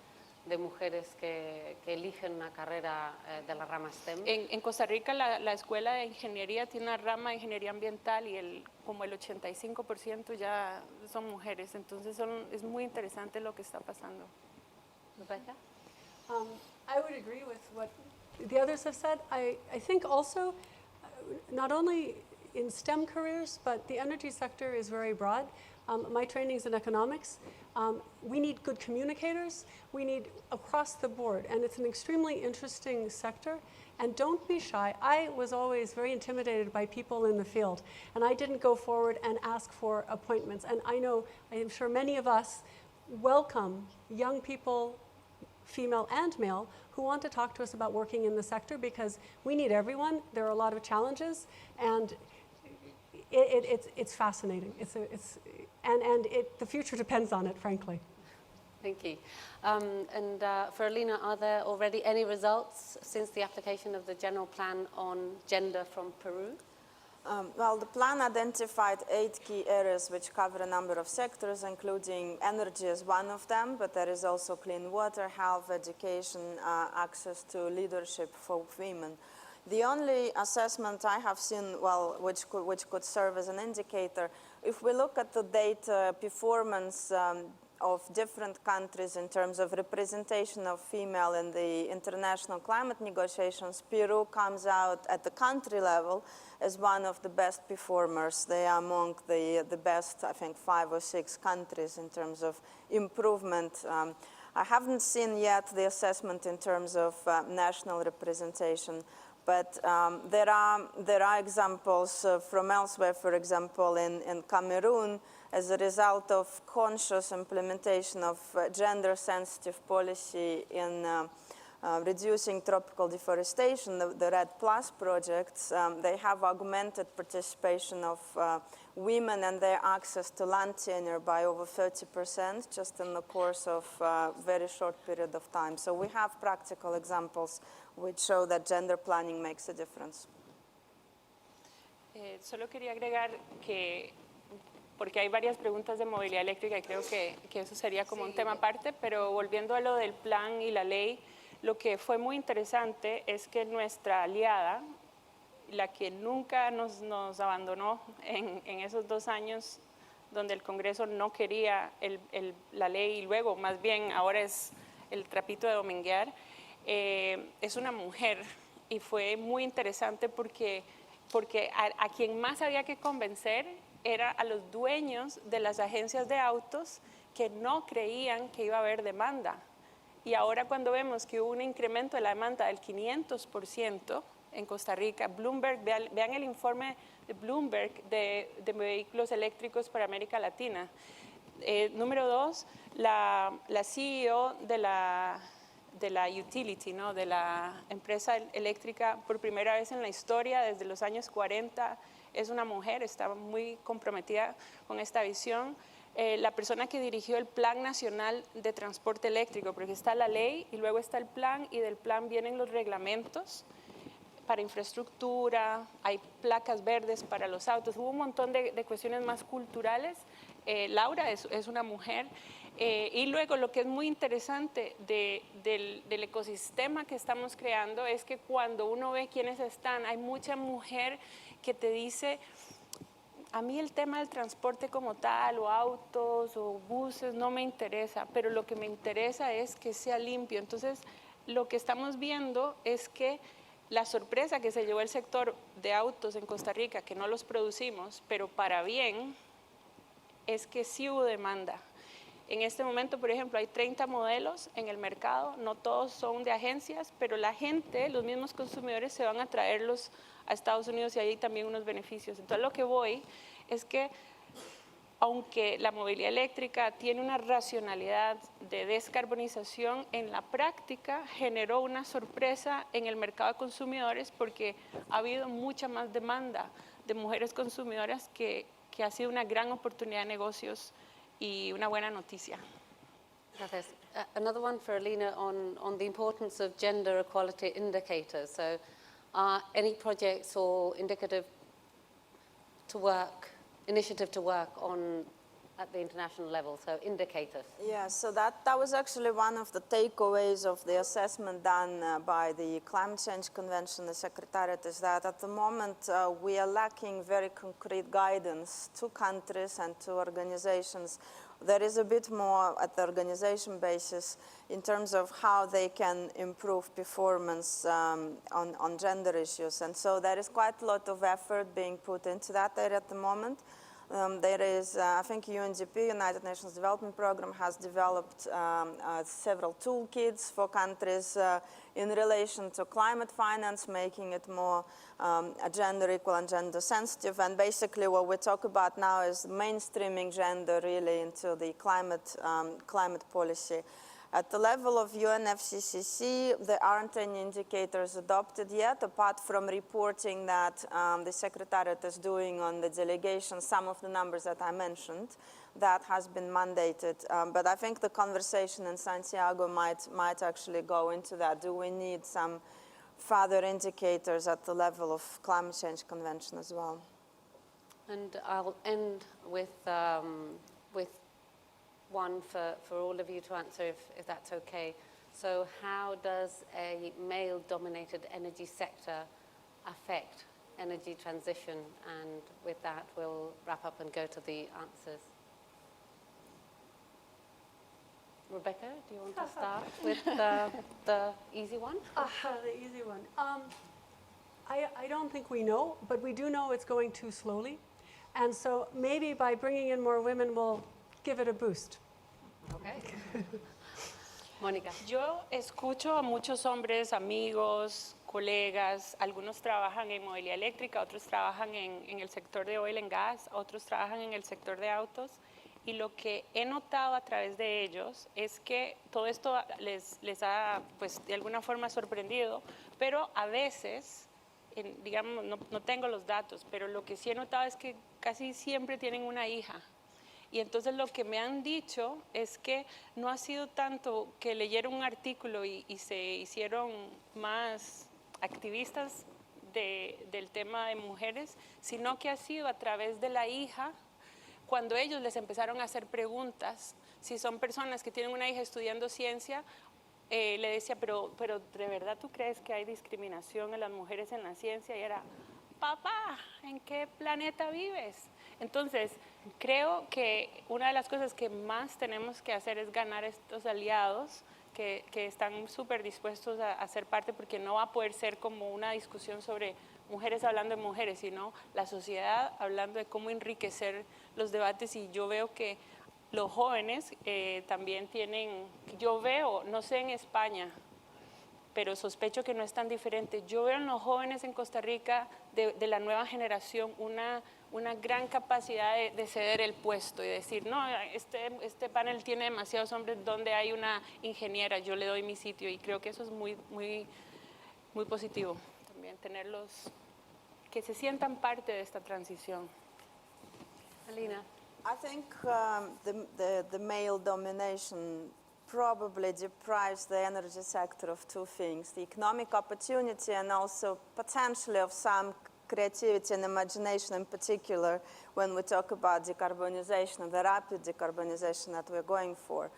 [SPEAKER 2] mujeres que eligen una carrera de la rama STEM.
[SPEAKER 4] En Costa Rica la escuela de ingeniería tiene una rama de ingeniería ambiental y como el 85% ya son mujeres. Entonces es muy interesante lo que está pasando.
[SPEAKER 2] Rebecca?
[SPEAKER 5] I would agree with what the others have said. I think also, not only in STEM careers, but the energy sector is very broad. My training is in economics. We need good communicators. We need across the board, and it's an extremely interesting sector. And don't be shy. I was always very intimidated by people in the field, and I didn't go forward and ask for appointments. And I am sure many of us welcome young people, female and male, who want to talk to us about working in the sector, because we need everyone. There are a lot of challenges, and it's fascinating. The future depends on it, frankly.
[SPEAKER 2] Thank you. And for Alina, are there already any results since the application of the general plan on gender from Peru?
[SPEAKER 3] Well, the plan identified 8 key areas which cover a number of sectors, including energy as one of them, but there is also clean water, health, education, access to leadership for women. The only assessment I have seen, well, which could serve as an indicator, if we look at the data performance of different countries in terms of representation of female in the international climate negotiations, Peru comes out at the country level as one of the best performers. They are among the best, I think, 5 or 6 countries in terms of improvement. I haven't seen yet the assessment in terms of national representation, but there are examples from elsewhere. For example, in Cameroon, as a result of conscious implementation of gender-sensitive policy in reducing tropical deforestation, the REDD+ projects, they have augmented participation of women and their access to land tenure by over 30% just in the course of a very short period of time. So we have practical examples which show that gender planning makes a difference.
[SPEAKER 4] Solo quería agregar que, porque hay varias preguntas de movilidad eléctrica y creo que eso sería como un tema aparte, pero volviendo a lo del plan y la ley, lo que fue muy interesante es que nuestra aliada, la que nunca nos abandonó en esos 2 años donde el Congreso no quería la ley y luego más bien ahora es el trapito de dominguear, es una mujer y fue muy interesante porque a quien más había que convencer era a los dueños de las agencias de autos que no creían que iba a haber demanda. Y ahora cuando vemos que hubo un incremento de la demanda del 500% en Costa Rica, Bloomberg, vean el informe de Bloomberg de vehículos eléctricos para América Latina. Número 2, la CEO de la utility, ¿no? De la empresa eléctrica por primera vez en la historia, desde los años 40, es una mujer, está muy comprometida con esta visión. La persona que dirigió el Plan Nacional de Transporte Eléctrico, porque está la ley y luego está el plan y del plan vienen los reglamentos para infraestructura, hay placas verdes para los autos, hubo un montón de cuestiones más culturales. Laura es una mujer. Y luego lo que es muy interesante del ecosistema que estamos creando es que cuando uno ve quiénes están, hay mucha mujer que te dice, a mí el tema del transporte como tal, o autos, o buses, no me interesa, pero lo que me interesa es que sea limpio. Entonces, lo que estamos viendo es que la sorpresa que se llevó el sector de autos en Costa Rica, que no los producimos, pero para bien, es que sí hubo demanda. En este momento, por ejemplo, hay 30 modelos en el mercado, no todos son de agencias, pero la gente, los mismos consumidores, se van a traerlos a Estados Unidos y ahí hay también unos beneficios. Entonces, lo que voy es que, aunque la movilidad eléctrica tiene una racionalidad de descarbonización, en la práctica generó una sorpresa en el mercado de consumidores porque ha habido mucha más demanda de mujeres consumidoras que ha sido una gran oportunidad de negocios y una buena noticia.
[SPEAKER 2] Gracias. Another one for Alina on the importance of gender equality indicators. So are any projects or initiative to work on at the international level, so indicators?
[SPEAKER 3] Yeah, so that was actually one of the takeaways of the assessment done by the Climate Change Convention, the Secretariat, is that at the moment we are lacking very concrete guidance to countries and to organizations. There is a bit more at the organization basis in terms of how they can improve performance on gender issues. And so there is quite a lot of effort being put into that area at the moment. There is, I think UNDP, United Nations Development Programme, has developed several toolkits for countries in relation to climate finance, making it more gender equal and gender sensitive. And basically what we talk about now is mainstreaming gender really into the climate policy. At the level of UNFCCC, there aren't any indicators adopted yet, apart from reporting that the Secretariat is doing on the delegation some of the numbers that I mentioned. That has been mandated. But I think the conversation in Santiago might actually go into that. Do we need some further indicators at the level of Climate Change Convention as well?
[SPEAKER 2] And I'll end with one for all of you to answer, if that's okay. So how does a male-dominated energy sector affect energy transition? And with that, we'll wrap up and go to the answers. Rebecca, do you want to start with the easy one?
[SPEAKER 5] The easy one. I don't think we know, but we do know it's going too slowly. And so maybe by bringing in more women, we'll give it a boost.
[SPEAKER 2] Okay. Mónica.
[SPEAKER 4] Yo escucho a muchos hombres, amigos, colegas, algunos trabajan en movilidad eléctrica, otros trabajan en el sector de oil and gas, otros trabajan en el sector de autos, y lo que he notado a través de ellos es que todo esto les ha, pues, de alguna forma sorprendido, pero a veces, digamos, no tengo los datos, pero lo que sí he notado es que casi siempre tienen una hija. Y entonces lo que me han dicho es que no ha sido tanto que leyeron un artículo y se hicieron más activistas del tema de mujeres, sino que ha sido a través de la hija, cuando ellos les empezaron a hacer preguntas, si son personas que tienen una hija estudiando ciencia, le decía, pero ¿de verdad tú crees que hay discriminación en las mujeres en la ciencia? Y era, papá, ¿en qué planeta vives? Entonces, creo que una de las cosas que más tenemos que hacer es ganar estos aliados que están súper dispuestos a ser parte, porque no va a poder ser como una discusión sobre mujeres hablando de mujeres, sino la sociedad hablando de cómo enriquecer los debates. Y yo veo que los jóvenes también tienen, yo veo, no sé en España, pero sospecho que no es tan diferente. Yo veo en los jóvenes en Costa Rica de la nueva generación una gran capacidad de ceder el puesto y decir, no, este panel tiene demasiados hombres, donde hay una ingeniera, yo le doy mi sitio, y creo que eso es muy, muy, muy positivo también, tenerlos, que se sientan parte de esta transición.
[SPEAKER 2] Alina.
[SPEAKER 3] I think the male domination probably deprives the energy sector of two things, the economic opportunity and also potentially of some creativity and imagination, in particular when we talk about decarbonization, the rapid decarbonization that we're going for.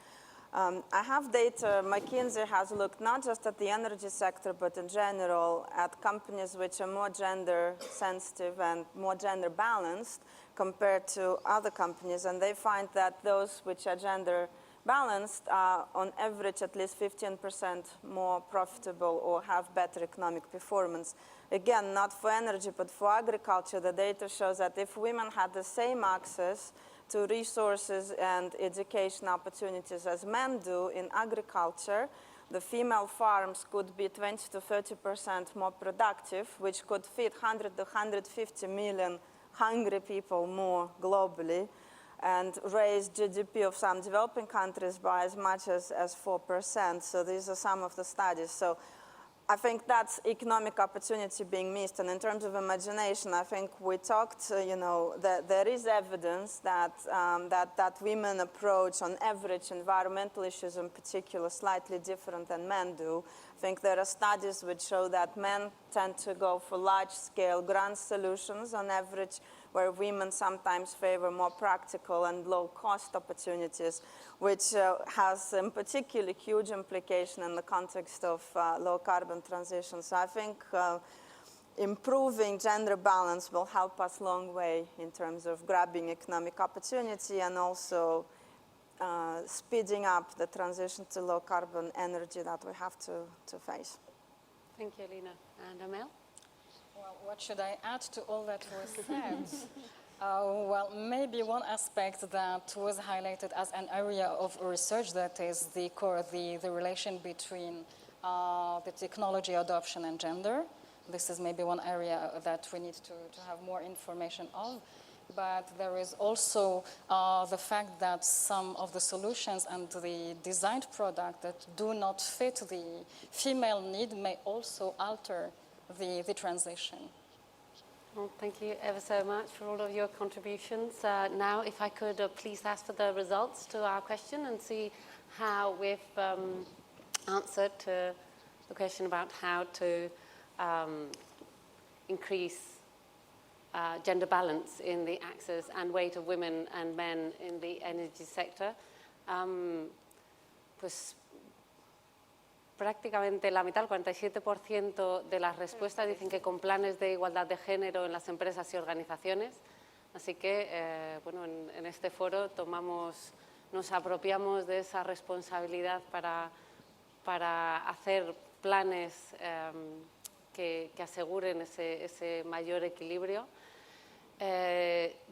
[SPEAKER 3] I have data, McKinsey has looked not just at the energy sector, but in general at companies which are more gender sensitive and more gender balanced compared to other companies, and they find that those which are gender balanced are on average at least 15% more profitable or have better economic performance. Again, not for energy, but for agriculture, the data shows that if women had the same access to resources and education opportunities as men do in agriculture, the female farms could be 20 to 30% more productive, which could feed 100 to 150 million hungry people more globally, and raise GDP of some developing countries by as much as 4%. So these are some of the studies. So I think that's economic opportunity being missed. And in terms of imagination, I think we talked, that there is evidence that, that women approach, on average, environmental issues in particular slightly different than men do. I think there are studies which show that men tend to go for large-scale grand solutions on average, where women sometimes favor more practical and low-cost opportunities, which has in particular huge implication in the context of low-carbon transition. So I think improving gender balance will help us a long way in terms of grabbing economic opportunity and also speeding up the transition to low-carbon energy that we have to face.
[SPEAKER 2] Thank you, Alina. And Amel?
[SPEAKER 6] Well, what should I add to all that was said? Well, maybe one aspect that was highlighted as an area of research, that is the relation between the technology adoption and gender. This is maybe one area that we need to have more information of. But there is also the fact that some of the solutions and the designed product that do not fit the female need may also alter the transition.
[SPEAKER 2] Well, thank you ever so much for all of your contributions. Now, if I could please ask for the results to our question and see how we've answered to the question about how to increase gender balance in the access and weight of women and men in the energy sector. Pues prácticamente la mitad, el 47% de las respuestas dicen que con planes de igualdad de género en las empresas y organizaciones. Así que, bueno, en este foro tomamos nos apropiamos de esa responsabilidad para hacer planes que aseguren ese mayor equilibrio.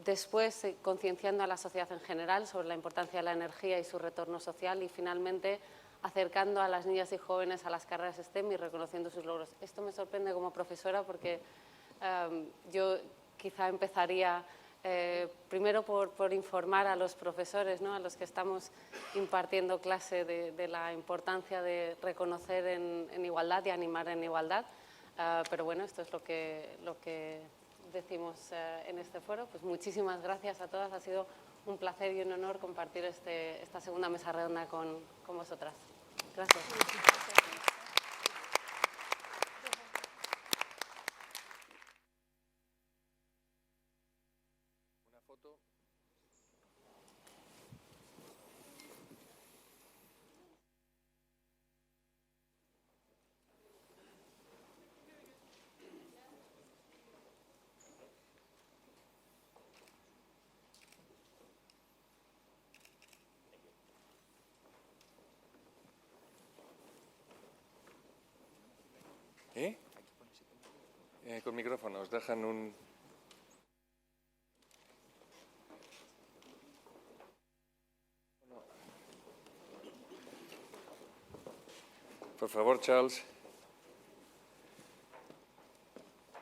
[SPEAKER 2] Después, concienciando a la sociedad en general sobre la importancia de la energía y su retorno social, y finalmente acercando a las niñas y jóvenes a las carreras STEM y reconociendo sus logros. Esto me sorprende como profesora porque yo quizá empezaría primero por informar a los profesores, ¿no?, a los que estamos impartiendo clase de la importancia de reconocer en igualdad y animar en igualdad. Pero bueno, esto es lo que decimos en este foro. Pues muchísimas gracias a todas. Ha sido un placer y un honor compartir esta segunda mesa redonda con vosotras. Gracias.
[SPEAKER 1] Una foto. Con micrófonos, dejan un... Por favor, Charles.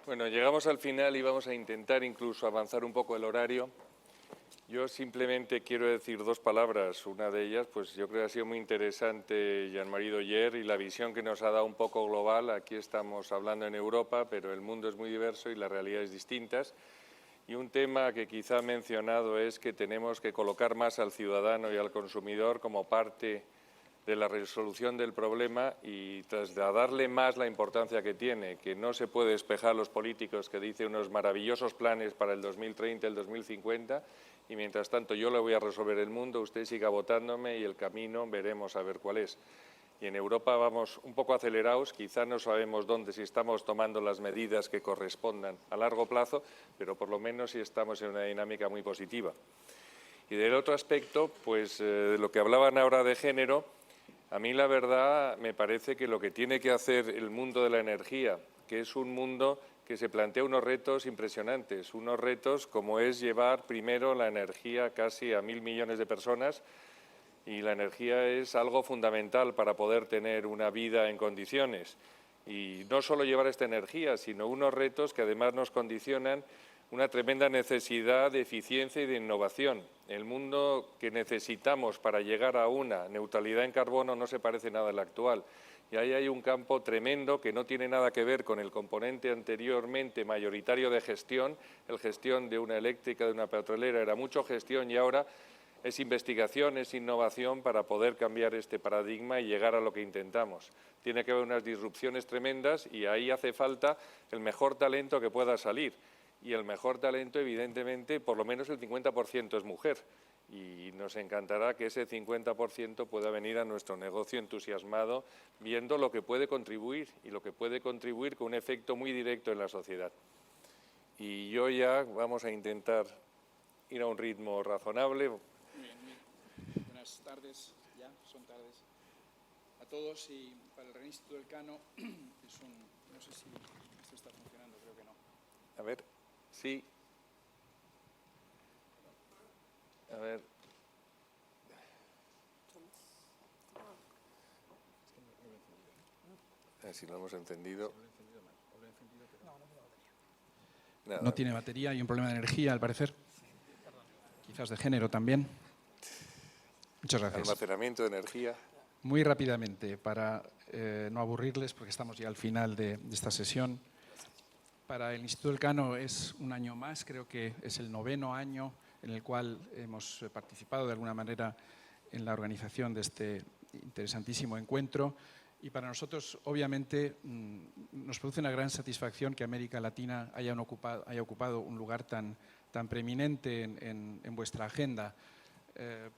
[SPEAKER 1] Bueno, llegamos al final y vamos a intentar incluso avanzar un poco el horario. Yo simplemente quiero decir dos palabras. Una de ellas, pues yo creo que ha sido muy interesante Jean-Marie Doyer y la visión que nos ha dado un poco global. Aquí estamos hablando en Europa, pero el mundo es muy diverso y las realidades distintas. Y un tema que quizá ha mencionado es que tenemos que colocar más al ciudadano y al consumidor como parte de la resolución del problema y trasladarle más la importancia que tiene, que no se puede despejar a los políticos que dicen unos maravillosos planes para el 2030, el 2050, y mientras tanto yo le voy a resolver el mundo, usted siga votándome y el camino veremos a ver cuál es. Y en Europa vamos un poco acelerados, quizá no sabemos dónde, si estamos tomando las medidas que correspondan a largo plazo, pero por lo menos sí estamos en una dinámica muy positiva. Y del otro aspecto, pues de lo que hablaban ahora de género, a mí la verdad me parece que lo que tiene que hacer el mundo de la energía, que es un mundo que se plantea unos retos impresionantes, unos retos como es llevar primero la energía casi a 1.000 millones de personas, y la energía es algo fundamental para poder tener una vida en condiciones. Y no solo llevar esta energía, sino unos retos que además nos condicionan una tremenda necesidad de eficiencia y de innovación. El mundo que necesitamos para llegar a una neutralidad en carbono no se parece nada al actual. Y ahí hay un campo tremendo que no tiene nada que ver con el componente anteriormente mayoritario de gestión. La gestión de una eléctrica, de una petrolera, era mucho gestión y ahora es investigación, es innovación para poder cambiar este paradigma y llegar a lo que intentamos. Tiene que haber unas disrupciones tremendas y ahí hace falta el mejor talento que pueda salir. Y el mejor talento, evidentemente, por lo menos el 50% es mujer. Y nos encantará que ese 50% pueda venir a nuestro negocio entusiasmado, viendo lo que puede contribuir y lo que puede contribuir con un efecto muy directo en la sociedad. Y yo ya vamos a intentar ir a un ritmo razonable.
[SPEAKER 7] Muy bien. Buenas tardes, ya son tardes a todos, y para el Instituto Elcano es un... no sé si esto está funcionando, creo que no.
[SPEAKER 1] A ver, sí. A ver. A ver si lo hemos encendido. Nada.
[SPEAKER 7] No tiene batería, hay un problema de energía, al parecer. Quizás de género también. Muchas gracias.
[SPEAKER 1] Almacenamiento de energía.
[SPEAKER 7] Muy rápidamente, para no aburrirles, porque estamos ya al final de esta sesión. Para el Instituto Elcano es un año más, creo que es el 9º año en el cual hemos participado de alguna manera en la organización de este interesantísimo encuentro. Y para nosotros, obviamente, nos produce una gran satisfacción que América Latina haya ocupado un lugar tan preeminente en vuestra agenda.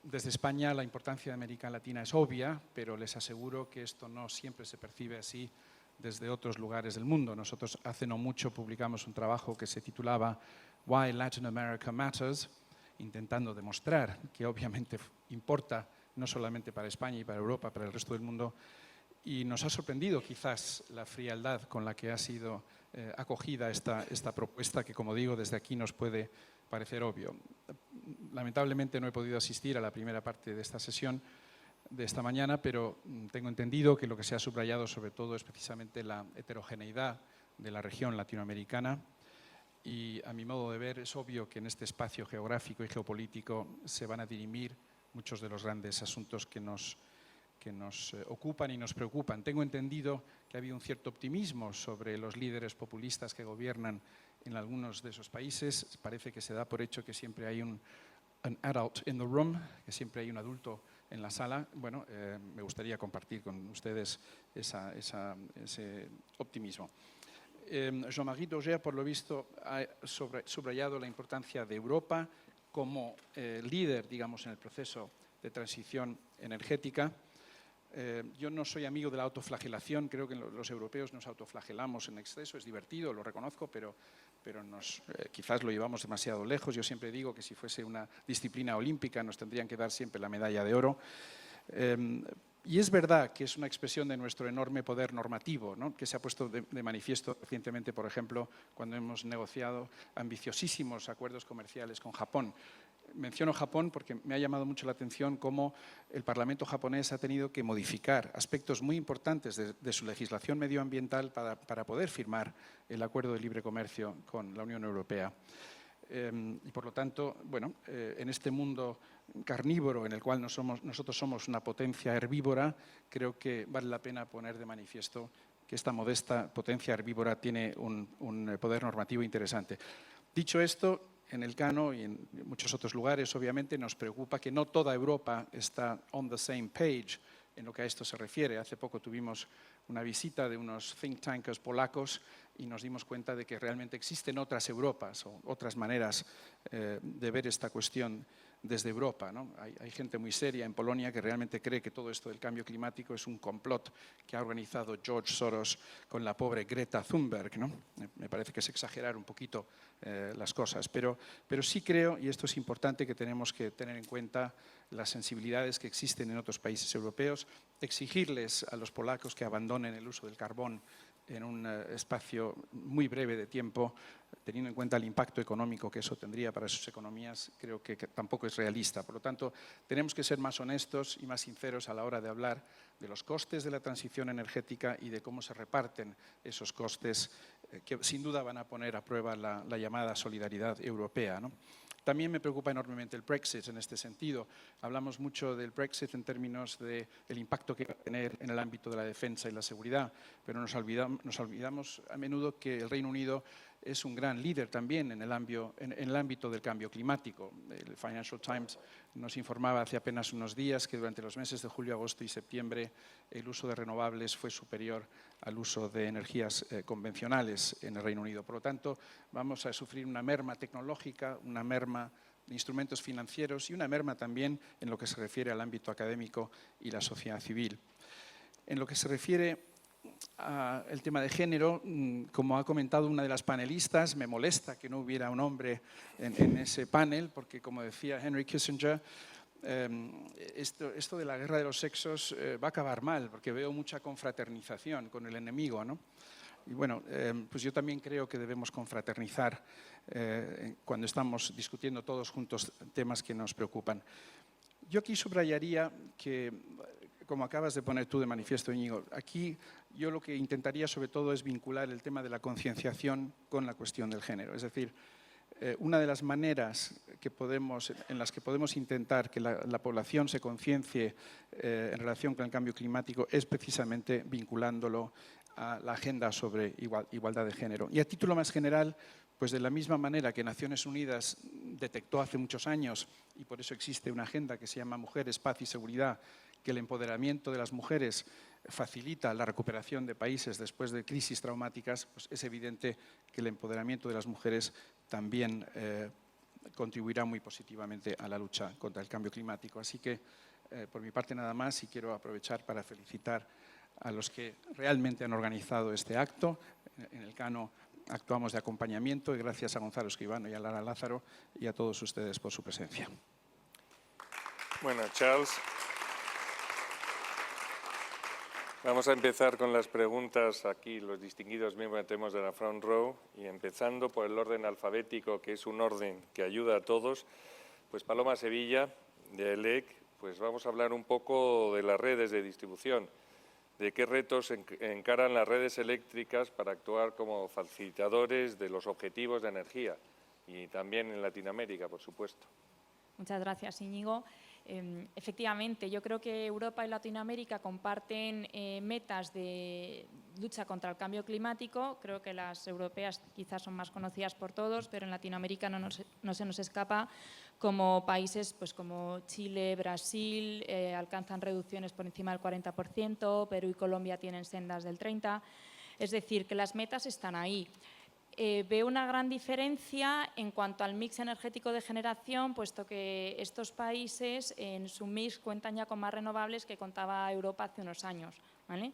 [SPEAKER 7] Desde España la importancia de América Latina es obvia, pero les aseguro que esto no siempre se percibe así desde otros lugares del mundo. Nosotros hace no mucho publicamos un trabajo que se titulaba Why Latin America Matters, intentando demostrar que obviamente importa no solamente para España y para Europa, para el resto del mundo. Y nos ha sorprendido quizás la frialdad con la que ha sido acogida esta propuesta, que como digo, desde aquí nos puede parecer obvio. Lamentablemente no he podido asistir a la primera parte de esta sesión de esta mañana, pero tengo entendido que lo que se ha subrayado sobre todo es precisamente la heterogeneidad de la región latinoamericana, y a mi modo de ver es obvio que en este espacio geográfico y geopolítico se van a dirimir muchos de los grandes asuntos que nos ocupan y nos preocupan. Tengo entendido que ha habido un cierto optimismo sobre los líderes populistas que gobiernan en algunos de esos países. Parece que se da por hecho que siempre hay an adult in the room, que siempre hay un adulto en la sala. Bueno, me gustaría compartir con ustedes ese optimismo. Jean-Marie Daugère, por lo visto, ha subrayado la importancia de Europa como líder, digamos, en el proceso de transición energética. Yo no soy amigo de la autoflagelación, creo que los europeos nos autoflagelamos en exceso, es divertido, lo reconozco, pero quizás lo llevamos demasiado lejos. Yo siempre digo que si fuese una disciplina olímpica nos tendrían que dar siempre la medalla de oro. Y es verdad que es una expresión de nuestro enorme poder normativo, ¿no?, que se ha puesto de manifiesto recientemente, por ejemplo, cuando hemos negociado ambiciosísimos acuerdos comerciales con Japón. Menciono Japón porque me ha llamado mucho la atención cómo el Parlamento japonés ha tenido que modificar aspectos muy importantes de su legislación medioambiental para poder firmar el acuerdo de libre comercio con la Unión Europea. Y por lo tanto, bueno, en este mundo carnívoro en el cual nosotros somos una potencia herbívora, creo que vale la pena poner de manifiesto que esta modesta potencia herbívora tiene un poder normativo interesante. Dicho esto, en el Cano y en muchos otros lugares, obviamente, nos preocupa que no toda Europa está on the same page en lo que a esto se refiere. Hace poco tuvimos una visita de unos think tankers polacos y nos dimos cuenta de que realmente existen otras Europas o otras maneras de ver esta cuestión desde Europa, ¿no? Hay gente muy seria en Polonia que realmente cree que todo esto del cambio climático es un complot que ha organizado George Soros con la pobre Greta Thunberg, ¿no? Me parece que es exagerar un poquito las cosas, pero sí creo, y esto es importante, que tenemos que tener en cuenta las sensibilidades que existen en otros países europeos, exigirles a los polacos que abandonen el uso del carbón en un espacio muy breve de tiempo, teniendo en cuenta el impacto económico que eso tendría para sus economías, creo que tampoco es realista. Por lo tanto, tenemos que ser más honestos y más sinceros a la hora de hablar de los costes de la transición energética y de cómo se reparten esos costes que sin duda van a poner a prueba la llamada solidaridad europea, ¿no? También me preocupa enormemente el Brexit en este sentido. Hablamos mucho del Brexit en términos del impacto que va a tener en el ámbito de la defensa y la seguridad, pero nos olvidamos a menudo que el Reino Unido es un gran líder también en el ámbito del cambio climático. El Financial Times nos informaba hace apenas unos días que durante los meses de julio, agosto y septiembre el uso de renovables fue superior al uso de energías convencionales en el Reino Unido. Por lo tanto, vamos a sufrir una merma tecnológica, una merma de instrumentos financieros y una merma también en lo que se refiere al ámbito académico y la sociedad civil. En lo que se refiere al tema de género, como ha comentado una de las panelistas, me molesta que no hubiera un hombre en ese panel, porque como decía Henry Kissinger, esto de la guerra de los sexos va a acabar mal, porque veo mucha confraternización con el enemigo, ¿no? Y bueno, pues yo también creo que debemos confraternizar cuando estamos discutiendo todos juntos temas que nos preocupan. Yo aquí subrayaría que, como acabas de poner tú de manifiesto, Íñigo, aquí yo lo que intentaría sobre todo es vincular el tema de la concienciación con la cuestión del género. Es decir, una de las maneras en las que podemos intentar que la población se conciencie en relación con el cambio climático es precisamente vinculándolo a la agenda sobre igualdad de género. Y a título más general, pues de la misma manera que Naciones Unidas detectó hace muchos años, y por eso existe una agenda que se llama Mujeres, Paz y Seguridad, que el empoderamiento de las mujeres facilita la recuperación de países después de crisis traumáticas, pues es evidente que el empoderamiento de las mujeres también contribuirá muy positivamente a la lucha contra el cambio climático. Así que, por mi parte nada más, y quiero aprovechar para felicitar a los que realmente han organizado este acto. En el Cano actuamos de acompañamiento y gracias a Gonzalo Escribano y a Lara Lázaro y a todos ustedes por su presencia.
[SPEAKER 1] Bueno, Charles, vamos a empezar con las preguntas aquí, los distinguidos miembros que tenemos de la front row, y empezando por el orden alfabético, que es un orden que ayuda a todos. Pues Paloma Sevilla, de ELEC, pues vamos a hablar un poco de las redes de distribución, de qué retos encaran las redes eléctricas para actuar como facilitadores de los objetivos de energía, y también en Latinoamérica, por supuesto.
[SPEAKER 8] Muchas gracias, Íñigo. Efectivamente, yo creo que Europa y Latinoamérica comparten metas de lucha contra el cambio climático. Creo que las europeas quizás son más conocidas por todos, pero en Latinoamérica no se nos escapa, como países pues, como Chile, Brasil, alcanzan reducciones por encima del 40%, Perú y Colombia tienen sendas del 30%. Es decir, que las metas están ahí. Veo una gran diferencia en cuanto al mix energético de generación, puesto que estos países en su mix cuentan ya con más renovables que contaba Europa hace unos años, ¿vale?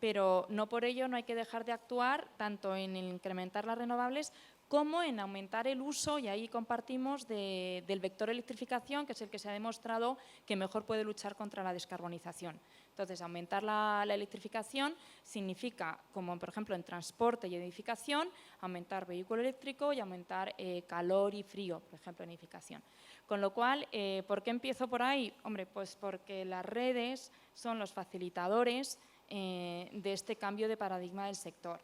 [SPEAKER 8] Pero no por ello no hay que dejar de actuar tanto en incrementar las renovables como en aumentar el uso, y ahí compartimos, del vector electrificación, que es el que se ha demostrado que mejor puede luchar contra la descarbonización. Entonces, aumentar la electrificación significa, como por ejemplo en transporte y edificación, aumentar vehículo eléctrico y aumentar calor y frío, por ejemplo, en edificación. Con lo cual, ¿por qué empiezo por ahí? Hombre, pues porque las redes son los facilitadores de este cambio de paradigma del sector.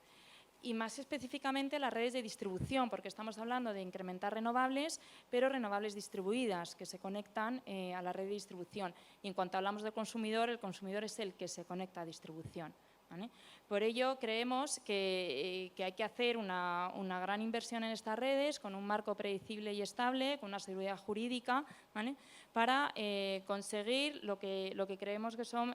[SPEAKER 8] Y más específicamente las redes de distribución, porque estamos hablando de incrementar renovables, pero renovables distribuidas que se conectan a la red de distribución. Y en cuanto hablamos del consumidor, el consumidor es el que se conecta a distribución, ¿vale? Por ello, creemos que hay que hacer una gran inversión en estas redes, con un marco predecible y estable, con una seguridad jurídica, ¿vale? Para conseguir lo que creemos que son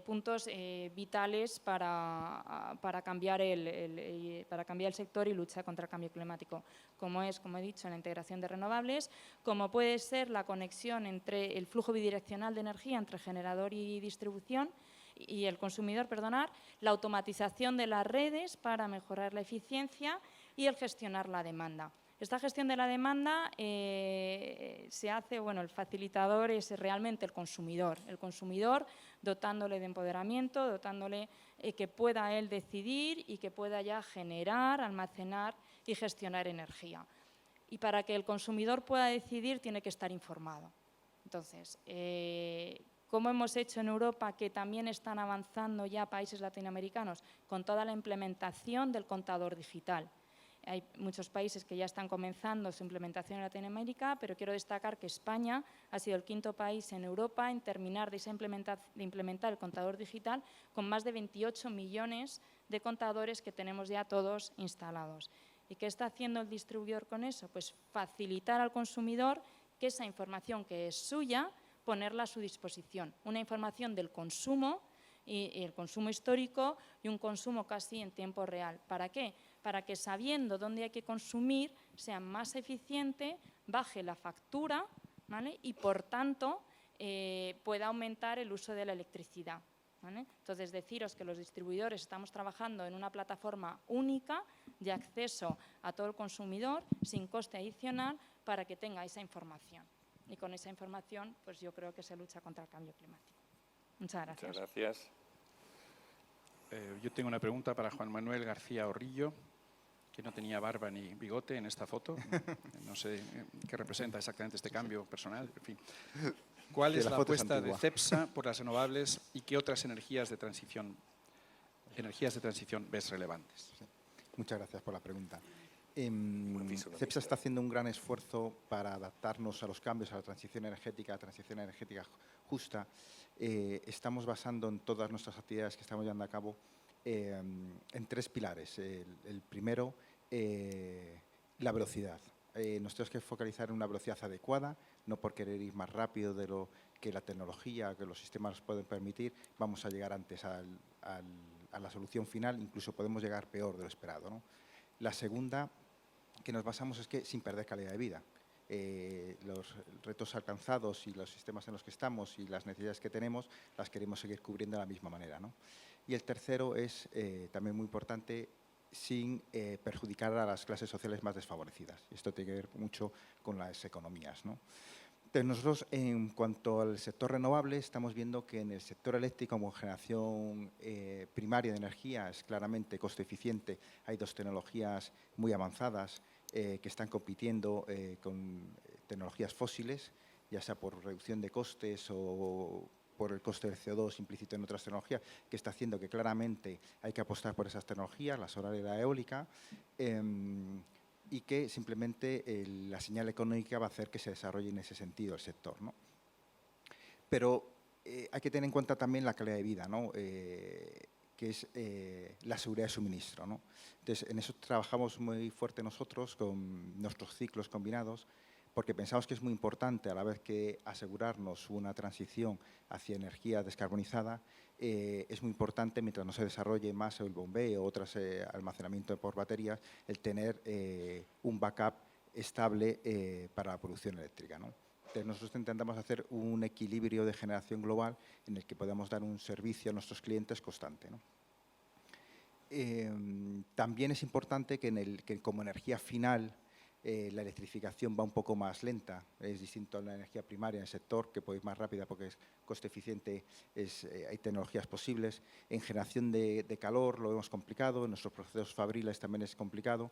[SPEAKER 8] puntos vitales para cambiar el sector y luchar contra el cambio climático, como es, como he dicho, la integración de renovables, como puede ser la conexión entre el flujo bidireccional de energía entre generador y distribución, y el consumidor, la automatización de las redes para mejorar la eficiencia y el gestionar la demanda. Esta gestión de la demanda se hace, bueno, el facilitador es realmente el consumidor dotándole de empoderamiento, dotándole que pueda él decidir y que pueda ya generar, almacenar y gestionar energía. Y para que el consumidor pueda decidir tiene que estar informado. Entonces, ¿cómo hemos hecho en Europa, que también están avanzando ya países latinoamericanos con toda la implementación del contador digital? Hay muchos países que ya están comenzando su implementación en Latinoamérica, pero quiero destacar que España ha sido el 5º país en Europa en terminar de implementar el contador digital, con más de 28 millones de contadores que tenemos ya todos instalados. ¿Y qué está haciendo el distribuidor con eso? Pues facilitar al consumidor que esa información que es suya, ponerla a su disposición. Una información del consumo, y el consumo histórico, y un consumo casi en tiempo real. ¿Para qué? Para que, sabiendo dónde hay que consumir, sea más eficiente, baje la factura, ¿vale? Y, por tanto, pueda aumentar el uso de la electricidad, ¿vale? Entonces, deciros que los distribuidores estamos trabajando en una plataforma única de acceso a todo el consumidor, sin coste adicional, para que tenga esa información. Y con esa información, pues yo creo que se lucha contra el cambio climático. Muchas gracias.
[SPEAKER 1] Muchas gracias.
[SPEAKER 7] Yo tengo una pregunta para Juan Manuel García Orrillo, que no tenía barba ni bigote en esta foto. No sé qué representa exactamente este cambio personal. En fin. ¿Cuál es la apuesta de CEPSA por las renovables y qué otras energías de transición ves relevantes?
[SPEAKER 9] Sí. Muchas gracias por la pregunta. CEPSA está haciendo un gran esfuerzo para adaptarnos a los cambios, a la transición energética justa. Estamos basando en todas nuestras actividades que estamos llevando a cabo en 3 pilares. El primero, la velocidad. Nos tenemos que focalizar en una velocidad adecuada, no por querer ir más rápido de lo que la tecnología, que los sistemas nos pueden permitir, vamos a llegar antes a la solución final, incluso podemos llegar peor de lo esperado, ¿no? La segunda que nos basamos es que sin perder calidad de vida. Los retos alcanzados y los sistemas en los que estamos y las necesidades que tenemos las queremos seguir cubriendo de la misma manera, ¿no? Y el tercero es también muy importante, sin perjudicar a las clases sociales más desfavorecidas. Y esto tiene que ver mucho con las economías, ¿no? Entonces, nosotros, en cuanto al sector renovable, estamos viendo que en el sector eléctrico, como generación primaria de energía, es claramente coste eficiente. Hay dos tecnologías muy avanzadas que están compitiendo con tecnologías fósiles, ya sea por reducción de costes o por el coste del CO2 implícito en otras tecnologías, que está haciendo que claramente hay que apostar por esas tecnologías, la solar y la eólica, y que simplemente la señal económica va a hacer que se desarrolle en ese sentido el sector, ¿no? Pero hay que tener en cuenta también la calidad de vida, ¿no? Que es la seguridad de suministro, ¿no? Entonces, en eso trabajamos muy fuerte nosotros con nuestros ciclos combinados, porque pensamos que es muy importante, a la vez que asegurarnos una transición hacia energía descarbonizada, es muy importante, mientras no se desarrolle más el bombeo o otros almacenamiento por baterías, el tener un backup estable para la producción eléctrica, ¿no? Entonces, nosotros intentamos hacer un equilibrio de generación global en el que podamos dar un servicio a nuestros clientes constante, ¿no? También es importante que como energía final la electrificación va un poco más lenta, es distinto a la energía primaria en el sector, que puede ir más rápida porque es coste eficiente, hay tecnologías posibles. En generación de calor lo vemos complicado, en nuestros procesos fabriles también es complicado,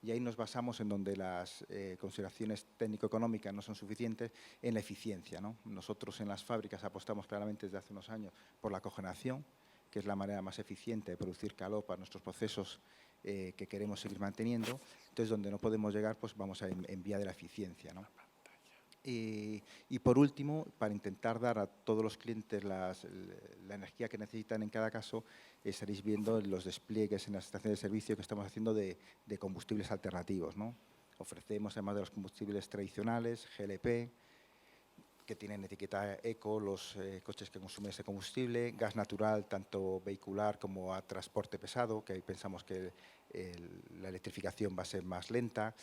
[SPEAKER 9] y ahí nos basamos en donde las consideraciones técnico-económicas no son suficientes, en la eficiencia, ¿no? Nosotros en las fábricas apostamos claramente desde hace unos años por la cogeneración, que es la manera más eficiente de producir calor para nuestros procesos que queremos seguir manteniendo. Entonces, donde no podemos llegar, pues vamos en vía de la eficiencia, ¿no? Y por último, para intentar dar a todos los clientes la energía que necesitan en cada caso, estaréis viendo los despliegues en las estaciones de servicio que estamos haciendo de combustibles alternativos, ¿no? Ofrecemos, además de los combustibles tradicionales, GLP, que tienen etiqueta eco, los coches que consumen ese combustible, gas natural, tanto vehicular como a transporte pesado, que ahí pensamos que la electrificación va a ser más lenta.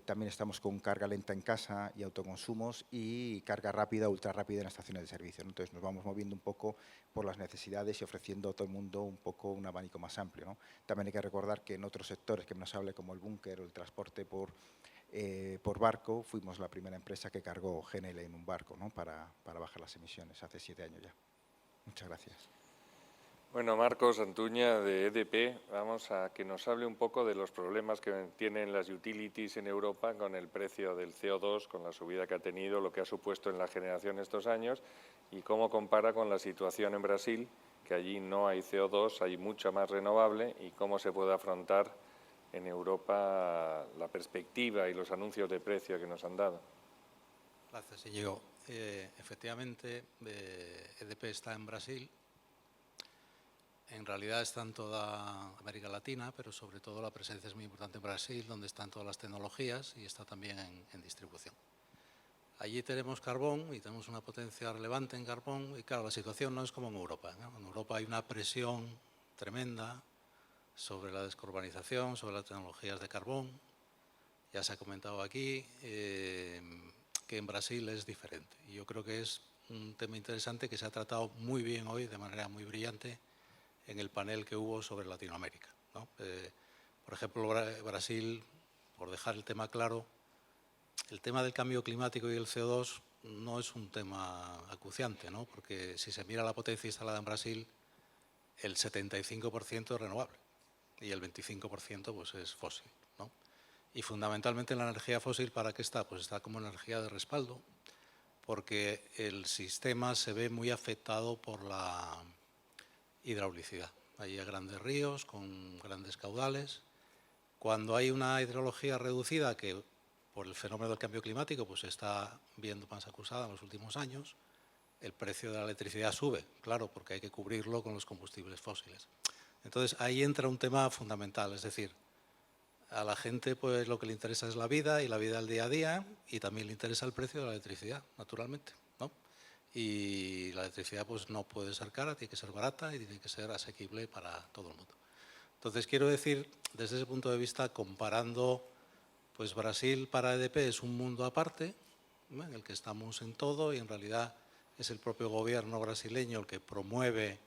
[SPEAKER 9] También estamos con carga lenta en casa y autoconsumos, y carga rápida, ultra rápida en las estaciones de servicio, ¿no? Entonces, nos vamos moviendo un poco por las necesidades y ofreciendo a todo el mundo un poco un abanico más amplio, ¿no? También hay que recordar que en otros sectores que nos hable, como el búnker o el transporte por barco, fuimos la primera empresa que cargó GNL en un barco, ¿no? para bajar las emisiones, hace 7 años ya. Muchas gracias.
[SPEAKER 1] Bueno, Marcos Antuña, de EDP, vamos a que nos hable un poco de los problemas que tienen las utilities en Europa con el precio del CO2, con la subida que ha tenido, lo que ha supuesto en la generación estos años, y cómo compara con la situación en Brasil, que allí no hay CO2, hay mucha más renovable, y cómo se puede afrontar en Europa la perspectiva y los anuncios de precio que nos han dado.
[SPEAKER 10] Gracias, Íñigo. Efectivamente, EDP está en Brasil. En realidad está en toda América Latina, pero sobre todo la presencia es muy importante en Brasil, donde están todas las tecnologías, y está también en distribución. Allí tenemos carbón y tenemos una potencia relevante en carbón, y claro, la situación no es como en Europa, ¿no? En Europa hay una presión tremenda sobre la descarbonización, sobre las tecnologías de carbón. Ya se ha comentado aquí que en Brasil es diferente. Y yo creo que es un tema interesante que se ha tratado muy bien hoy, de manera muy brillante, en el panel que hubo sobre Latinoamérica, ¿no? Por ejemplo, Brasil, por dejar el tema claro, el tema del cambio climático y el CO2 no es un tema acuciante, ¿no? Porque si se mira la potencia instalada en Brasil, el 75% es renovable y el 25% pues es fósil, ¿no? Y fundamentalmente la energía fósil, ¿para qué está? Pues está como energía de respaldo, porque el sistema se ve muy afectado por la hidraulicidad. Hay grandes ríos con grandes caudales. Cuando hay una hidrología reducida, que por el fenómeno del cambio climático pues se está viendo más acusada en los últimos años, el precio de la electricidad sube, claro, porque hay que cubrirlo con los combustibles fósiles. Entonces, ahí entra un tema fundamental, es decir, a la gente pues lo que le interesa es la vida y la vida al día a día, y también le interesa el precio de la electricidad, naturalmente, ¿no? Y la electricidad pues no puede ser cara, tiene que ser barata y tiene que ser asequible para todo el mundo. Entonces, quiero decir, desde ese punto de vista, comparando, pues Brasil para EDP es un mundo aparte, ¿no? En el que estamos en todo, y en realidad es el propio gobierno brasileño el que promueve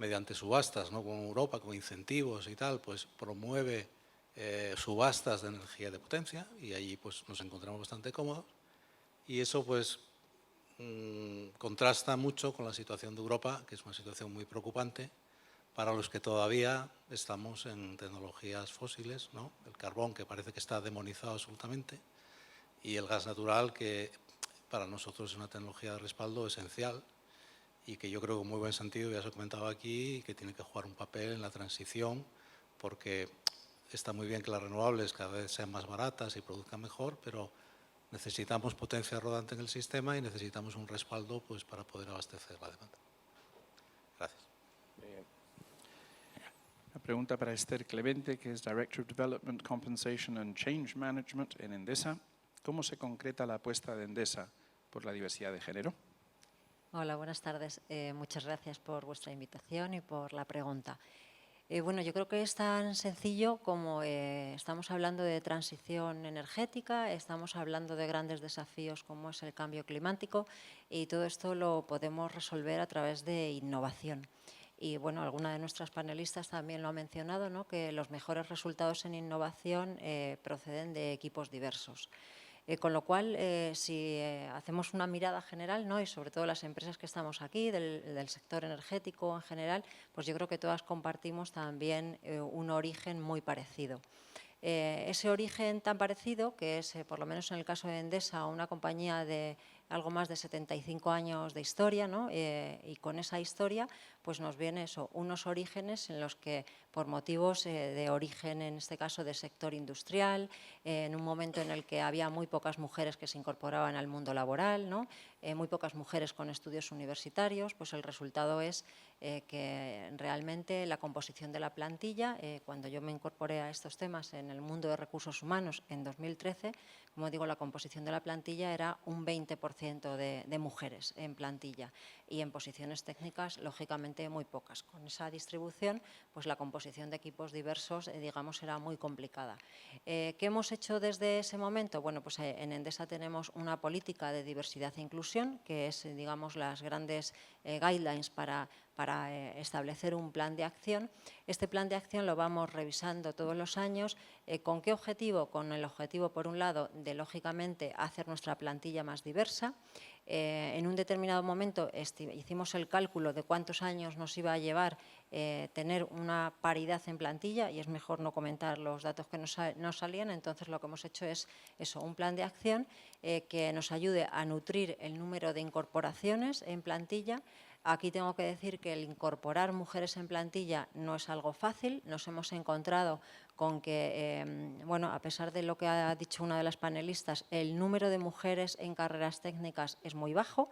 [SPEAKER 10] mediante subastas, ¿no? Con Europa, con incentivos y tal, pues promueve subastas de energía de potencia y allí pues nos encontramos bastante cómodos y eso pues contrasta mucho con la situación de Europa, que es una situación muy preocupante para los que todavía estamos en tecnologías fósiles, ¿no? El carbón, que parece que está demonizado absolutamente, y el gas natural, que para nosotros es una tecnología de respaldo esencial y que yo creo que en muy buen sentido, ya se ha comentado aquí, que tiene que jugar un papel en la transición, porque está muy bien que las renovables cada vez sean más baratas y produzcan mejor, pero necesitamos potencia rodante en el sistema y necesitamos un respaldo pues, para poder abastecer la demanda. Gracias.
[SPEAKER 1] Bien.
[SPEAKER 7] Una pregunta para Esther Clemente, que es Director of Development, Compensation and Change Management en Endesa. ¿Cómo se concreta la apuesta de Endesa por la diversidad de género?
[SPEAKER 11] Hola, buenas tardes. Muchas gracias por vuestra invitación y por la pregunta. Bueno, yo creo que es tan sencillo como estamos hablando de transición energética, estamos hablando de grandes desafíos como es el cambio climático y todo esto lo podemos resolver a través de innovación. Y bueno, alguna de nuestras panelistas también lo ha mencionado, ¿no? Que los mejores resultados en innovación proceden de equipos diversos. Con lo cual, si hacemos una mirada general, ¿no? Y sobre todo las empresas que estamos aquí, del sector energético en general, pues yo creo que todas compartimos también un origen muy parecido. Ese origen tan parecido, que es, por lo menos en el caso de Endesa, una compañía de algo más de 75 años de historia, ¿no? Y con esa historia pues nos viene eso, unos orígenes en los que por motivos de origen, en este caso de sector industrial, en un momento en el que había muy pocas mujeres que se incorporaban al mundo laboral, ¿no? Muy pocas mujeres con estudios universitarios, pues el resultado es que realmente la composición de la plantilla, cuando yo me incorporé a estos temas en el mundo de recursos humanos en 2013, como digo, la composición de la plantilla era un 20% de mujeres en plantilla y en posiciones técnicas, lógicamente, muy pocas. Con esa distribución, pues la composición de equipos diversos, digamos, era muy complicada. ¿Qué hemos hecho desde ese momento? Bueno, pues en Endesa tenemos una política de diversidad e inclusión, que es, digamos, las grandes guidelines para establecer un plan de acción. Este plan de acción lo vamos revisando todos los años. ¿Con qué objetivo? Con el objetivo, por un lado, de, lógicamente, hacer nuestra plantilla más diversa. En un determinado momento hicimos el cálculo de cuántos años nos iba a llevar tener una paridad en plantilla y es mejor no comentar los datos que nos salían. Entonces, lo que hemos hecho es eso, un plan de acción que nos ayude a nutrir el número de incorporaciones en plantilla. Aquí tengo que decir que el incorporar mujeres en plantilla no es algo fácil. Nos hemos encontrado con que, bueno, a pesar de lo que ha dicho una de las panelistas, el número de mujeres en carreras técnicas es muy bajo.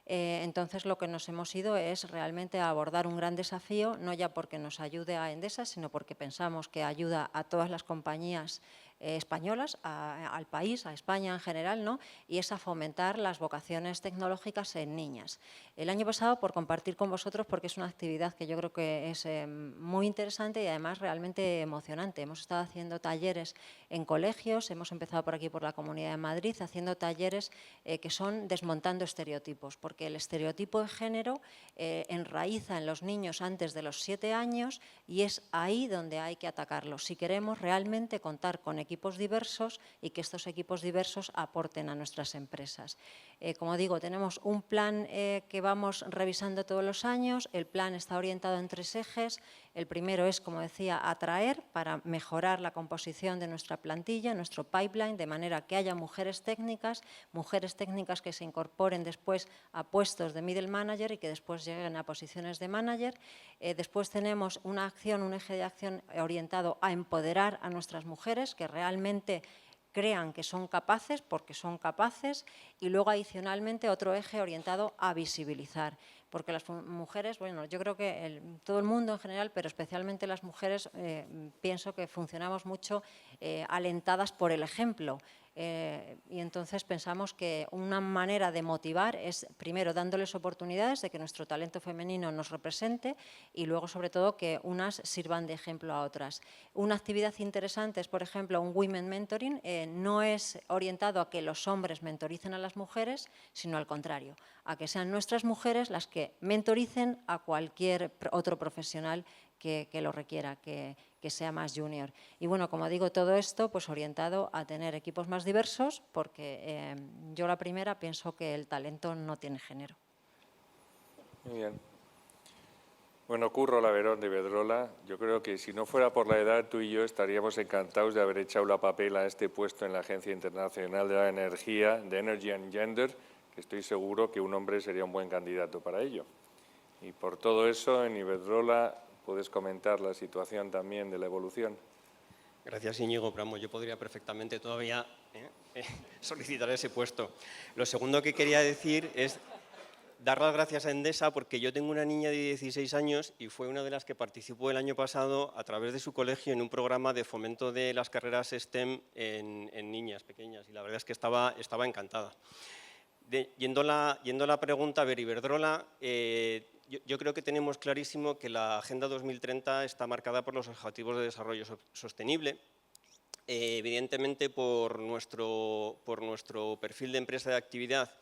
[SPEAKER 11] Entonces, lo que nos hemos ido es realmente a abordar un gran desafío, no ya porque nos ayude a Endesa, sino porque pensamos que ayuda a todas las compañías españolas, al país, a España en general, ¿no? Y es a fomentar las vocaciones tecnológicas en niñas. El año pasado, por compartir con vosotros, porque es una actividad que yo creo que es muy interesante y además realmente emocionante. Hemos estado haciendo talleres en colegios, hemos empezado por aquí, por la Comunidad de Madrid, haciendo talleres que son desmontando estereotipos, porque el estereotipo de género enraiza en los niños antes de los 7 años y es ahí donde hay que atacarlo. Si queremos realmente contar con equipos diversos y que estos equipos diversos aporten a nuestras empresas. Como digo, tenemos un plan que vamos revisando todos los años. El plan está orientado en 3 ejes. El primero es, como decía, atraer para mejorar la composición de nuestra plantilla, nuestro pipeline, de manera que haya mujeres técnicas que se incorporen después a puestos de middle manager y que después lleguen a posiciones de manager. Después tenemos una acción, un eje de acción orientado a empoderar a nuestras mujeres, que realmente crean que son capaces porque son capaces, y luego adicionalmente otro eje orientado a visibilizar, porque las mujeres, bueno, yo creo que todo el mundo en general, pero especialmente las mujeres, pienso que funcionamos mucho alentadas por el ejemplo. Y entonces pensamos que una manera de motivar es, primero, dándoles oportunidades de que nuestro talento femenino nos represente y luego, sobre todo, que unas sirvan de ejemplo a otras. Una actividad interesante es, por ejemplo, un Women Mentoring. No es orientado a que los hombres mentoricen a las mujeres, sino al contrario, a que sean nuestras mujeres las que mentoricen a cualquier otro profesional que lo requiera, que sea más junior. Y bueno, como digo, todo esto pues orientado a tener equipos más diversos, porque yo la primera pienso que el talento no tiene género.
[SPEAKER 1] Muy bien. Bueno, Curro Laverón de Iberdrola, yo creo que si no fuera por la edad, tú y yo estaríamos encantados de haber echado la papel a este puesto en la Agencia Internacional de la Energía, de Energy and Gender, que estoy seguro que un hombre sería un buen candidato para ello. Y por todo eso, en Iberdrola, ¿puedes comentar la situación también de la evolución?
[SPEAKER 12] Gracias, Íñigo. Pero yo podría perfectamente todavía solicitar ese puesto. Lo segundo que quería decir es dar las gracias a Endesa, porque yo tengo una niña de 16 años y fue una de las que participó el año pasado a través de su colegio en un programa de fomento de las carreras STEM en niñas pequeñas, y la verdad es que estaba encantada. Yendo a la pregunta, a ver, Iberdrola, yo creo que tenemos clarísimo que la Agenda 2030 está marcada por los Objetivos de Desarrollo Sostenible. Evidentemente, por nuestro perfil de empresa de actividad,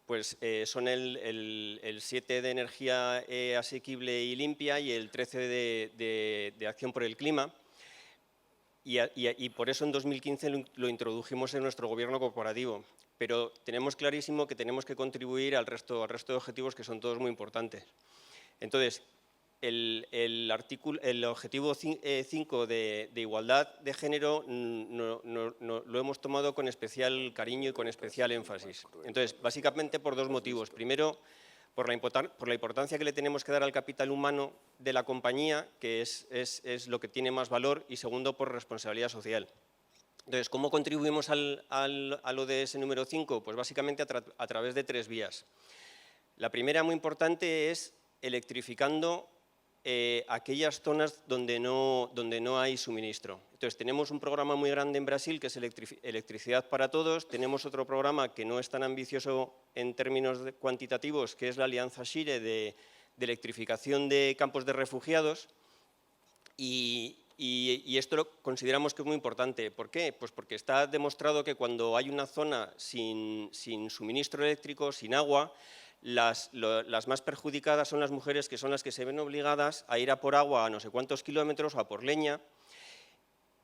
[SPEAKER 12] pues son el 7 de energía asequible y limpia y el 13 de acción por el clima. Y por eso en 2015 lo introdujimos en nuestro gobierno corporativo. Pero tenemos clarísimo que tenemos que contribuir al resto de objetivos, que son todos muy importantes. Entonces, el objetivo 5 de igualdad de género lo hemos tomado con especial cariño y con especial énfasis. Entonces, básicamente por dos motivos. Primero, por la importancia que le tenemos que dar al capital humano de la compañía, que es lo que tiene más valor, y segundo, por responsabilidad social. Entonces, ¿cómo contribuimos al ODS número 5? Pues básicamente a través de 3 vías. La primera, muy importante, es electrificando aquellas zonas donde no hay suministro. Entonces, tenemos un programa muy grande en Brasil, que es Electricidad para Todos. Tenemos otro programa que no es tan ambicioso en términos cuantitativos, que es la Alianza Shire de electrificación de campos de refugiados. Y esto lo consideramos que es muy importante. ¿Por qué? Pues porque está demostrado que cuando hay una zona sin suministro eléctrico, sin agua, las más perjudicadas son las mujeres, que son las que se ven obligadas a ir a por agua a no sé cuántos kilómetros o a por leña,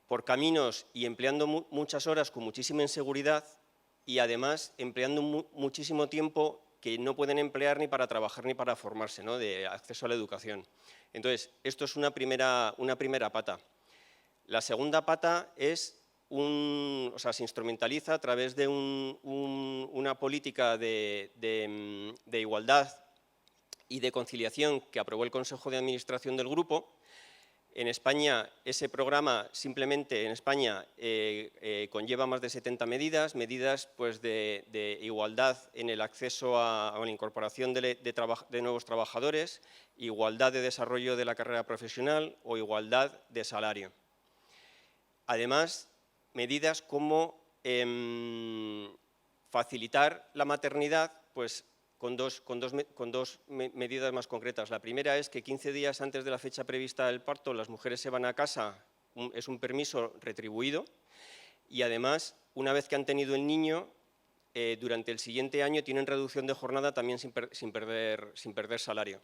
[SPEAKER 12] por caminos y empleando muchas horas con muchísima inseguridad, y además empleando muchísimo tiempo que no pueden emplear ni para trabajar ni para formarse, ¿no?, de acceso a la educación. Entonces, esto es una primera pata. La segunda pata es, se instrumentaliza a través de una política de igualdad y de conciliación que aprobó el Consejo de Administración del Grupo. En España, ese programa simplemente en España conlleva más de 70 medidas pues, de igualdad en el acceso a la incorporación de nuevos trabajadores, igualdad de desarrollo de la carrera profesional o igualdad de salario. Además, medidas como facilitar la maternidad, pues con dos medidas más concretas. La primera es que 15 días antes de la fecha prevista del parto las mujeres se van a casa, es un permiso retribuido, y además, una vez que han tenido el niño, durante el siguiente año tienen reducción de jornada también sin perder salario.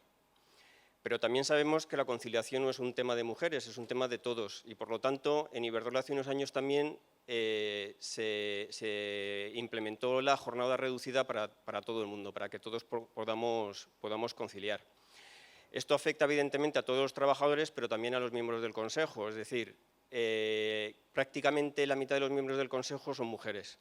[SPEAKER 12] Pero también sabemos que la conciliación no es un tema de mujeres, es un tema de todos, y por lo tanto, en Iberdrola hace unos años también se implementó la jornada reducida para todo el mundo, para que todos podamos conciliar. Esto afecta evidentemente a todos los trabajadores, pero también a los miembros del Consejo, es decir, prácticamente la mitad de los miembros del Consejo son mujeres.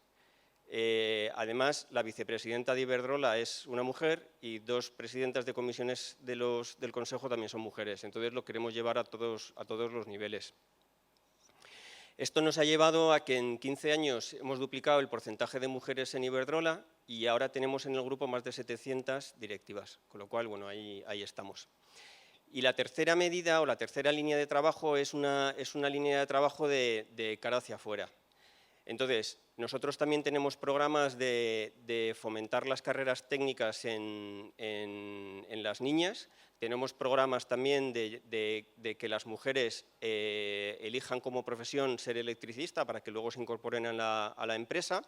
[SPEAKER 12] Además, la vicepresidenta de Iberdrola es una mujer y 2 presidentas de comisiones del Consejo también son mujeres. Entonces, lo queremos llevar a todos los niveles. Esto nos ha llevado a que en 15 años hemos duplicado el porcentaje de mujeres en Iberdrola y ahora tenemos en el grupo más de 700 directivas, con lo cual, bueno, ahí estamos. Y la tercera medida o la tercera línea de trabajo es una línea de trabajo de cara hacia afuera. Entonces, nosotros también tenemos programas de fomentar las carreras técnicas en las niñas. Tenemos programas también de que las mujeres elijan como profesión ser electricista para que luego se incorporen a la empresa.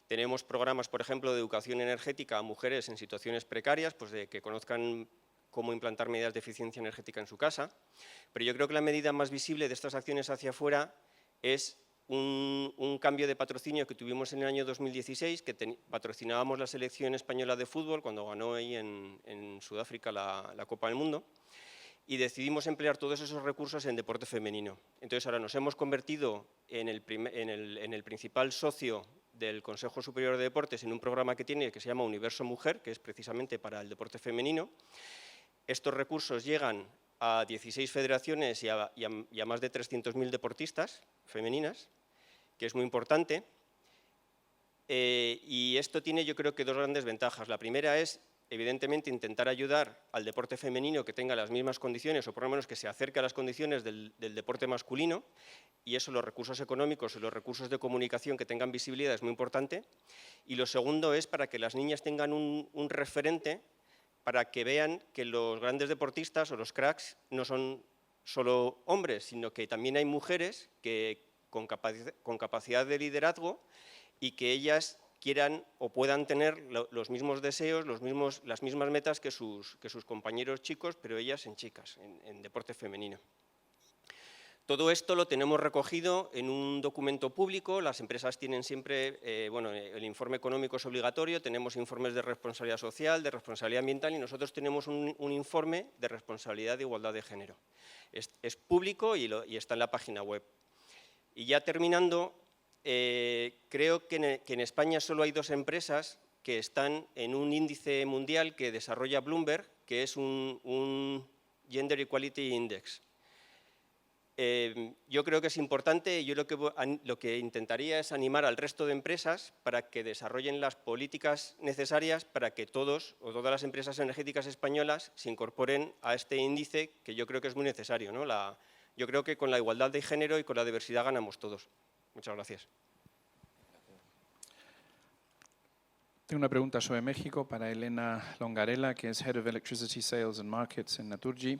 [SPEAKER 12] Tenemos programas, por ejemplo, de educación energética a mujeres en situaciones precarias, pues de que conozcan cómo implantar medidas de eficiencia energética en su casa. Pero yo creo que la medida más visible de estas acciones hacia afuera es un cambio de patrocinio que tuvimos en el año 2016, que patrocinábamos la selección española de fútbol cuando ganó ahí en Sudáfrica la Copa del Mundo, y decidimos emplear todos esos recursos en deporte femenino. Entonces ahora nos hemos convertido en el principal socio del Consejo Superior de Deportes en un programa que tiene que se llama Universo Mujer, que es precisamente para el deporte femenino. Estos recursos llegan a 16 federaciones y a más de 300.000 deportistas femeninas, que es muy importante. Y esto tiene, yo creo que, dos grandes ventajas. La primera es, evidentemente, intentar ayudar al deporte femenino que tenga las mismas condiciones, o por lo menos que se acerque a las condiciones del deporte masculino, y eso, los recursos económicos y los recursos de comunicación que tengan visibilidad es muy importante. Y lo segundo es para que las niñas tengan un referente, para que vean que los grandes deportistas o los cracks no son solo hombres, sino que también hay mujeres con capacidad de liderazgo y que ellas quieran o puedan tener los mismos deseos, las mismas metas que sus compañeros chicos, pero ellas en chicas, en deporte femenino. Todo esto lo tenemos recogido en un documento público. Las empresas tienen siempre, el informe económico es obligatorio, tenemos informes de responsabilidad social, de responsabilidad ambiental, y nosotros tenemos un informe de responsabilidad de igualdad de género. Es público y está en la página web. Y ya terminando, creo que en España solo hay 2 empresas que están en un índice mundial que desarrolla Bloomberg, que es un Gender Equality Index. Yo creo que es importante, y yo lo que intentaría es animar al resto de empresas para que desarrollen las políticas necesarias para que todas las empresas energéticas españolas se incorporen a este índice, que yo creo que es muy necesario, ¿no? Yo creo que con la igualdad de género y con la diversidad ganamos todos. Muchas gracias.
[SPEAKER 7] Tengo una pregunta sobre México para Elena Longarella, que es Head of Electricity Sales and Markets en Naturgy.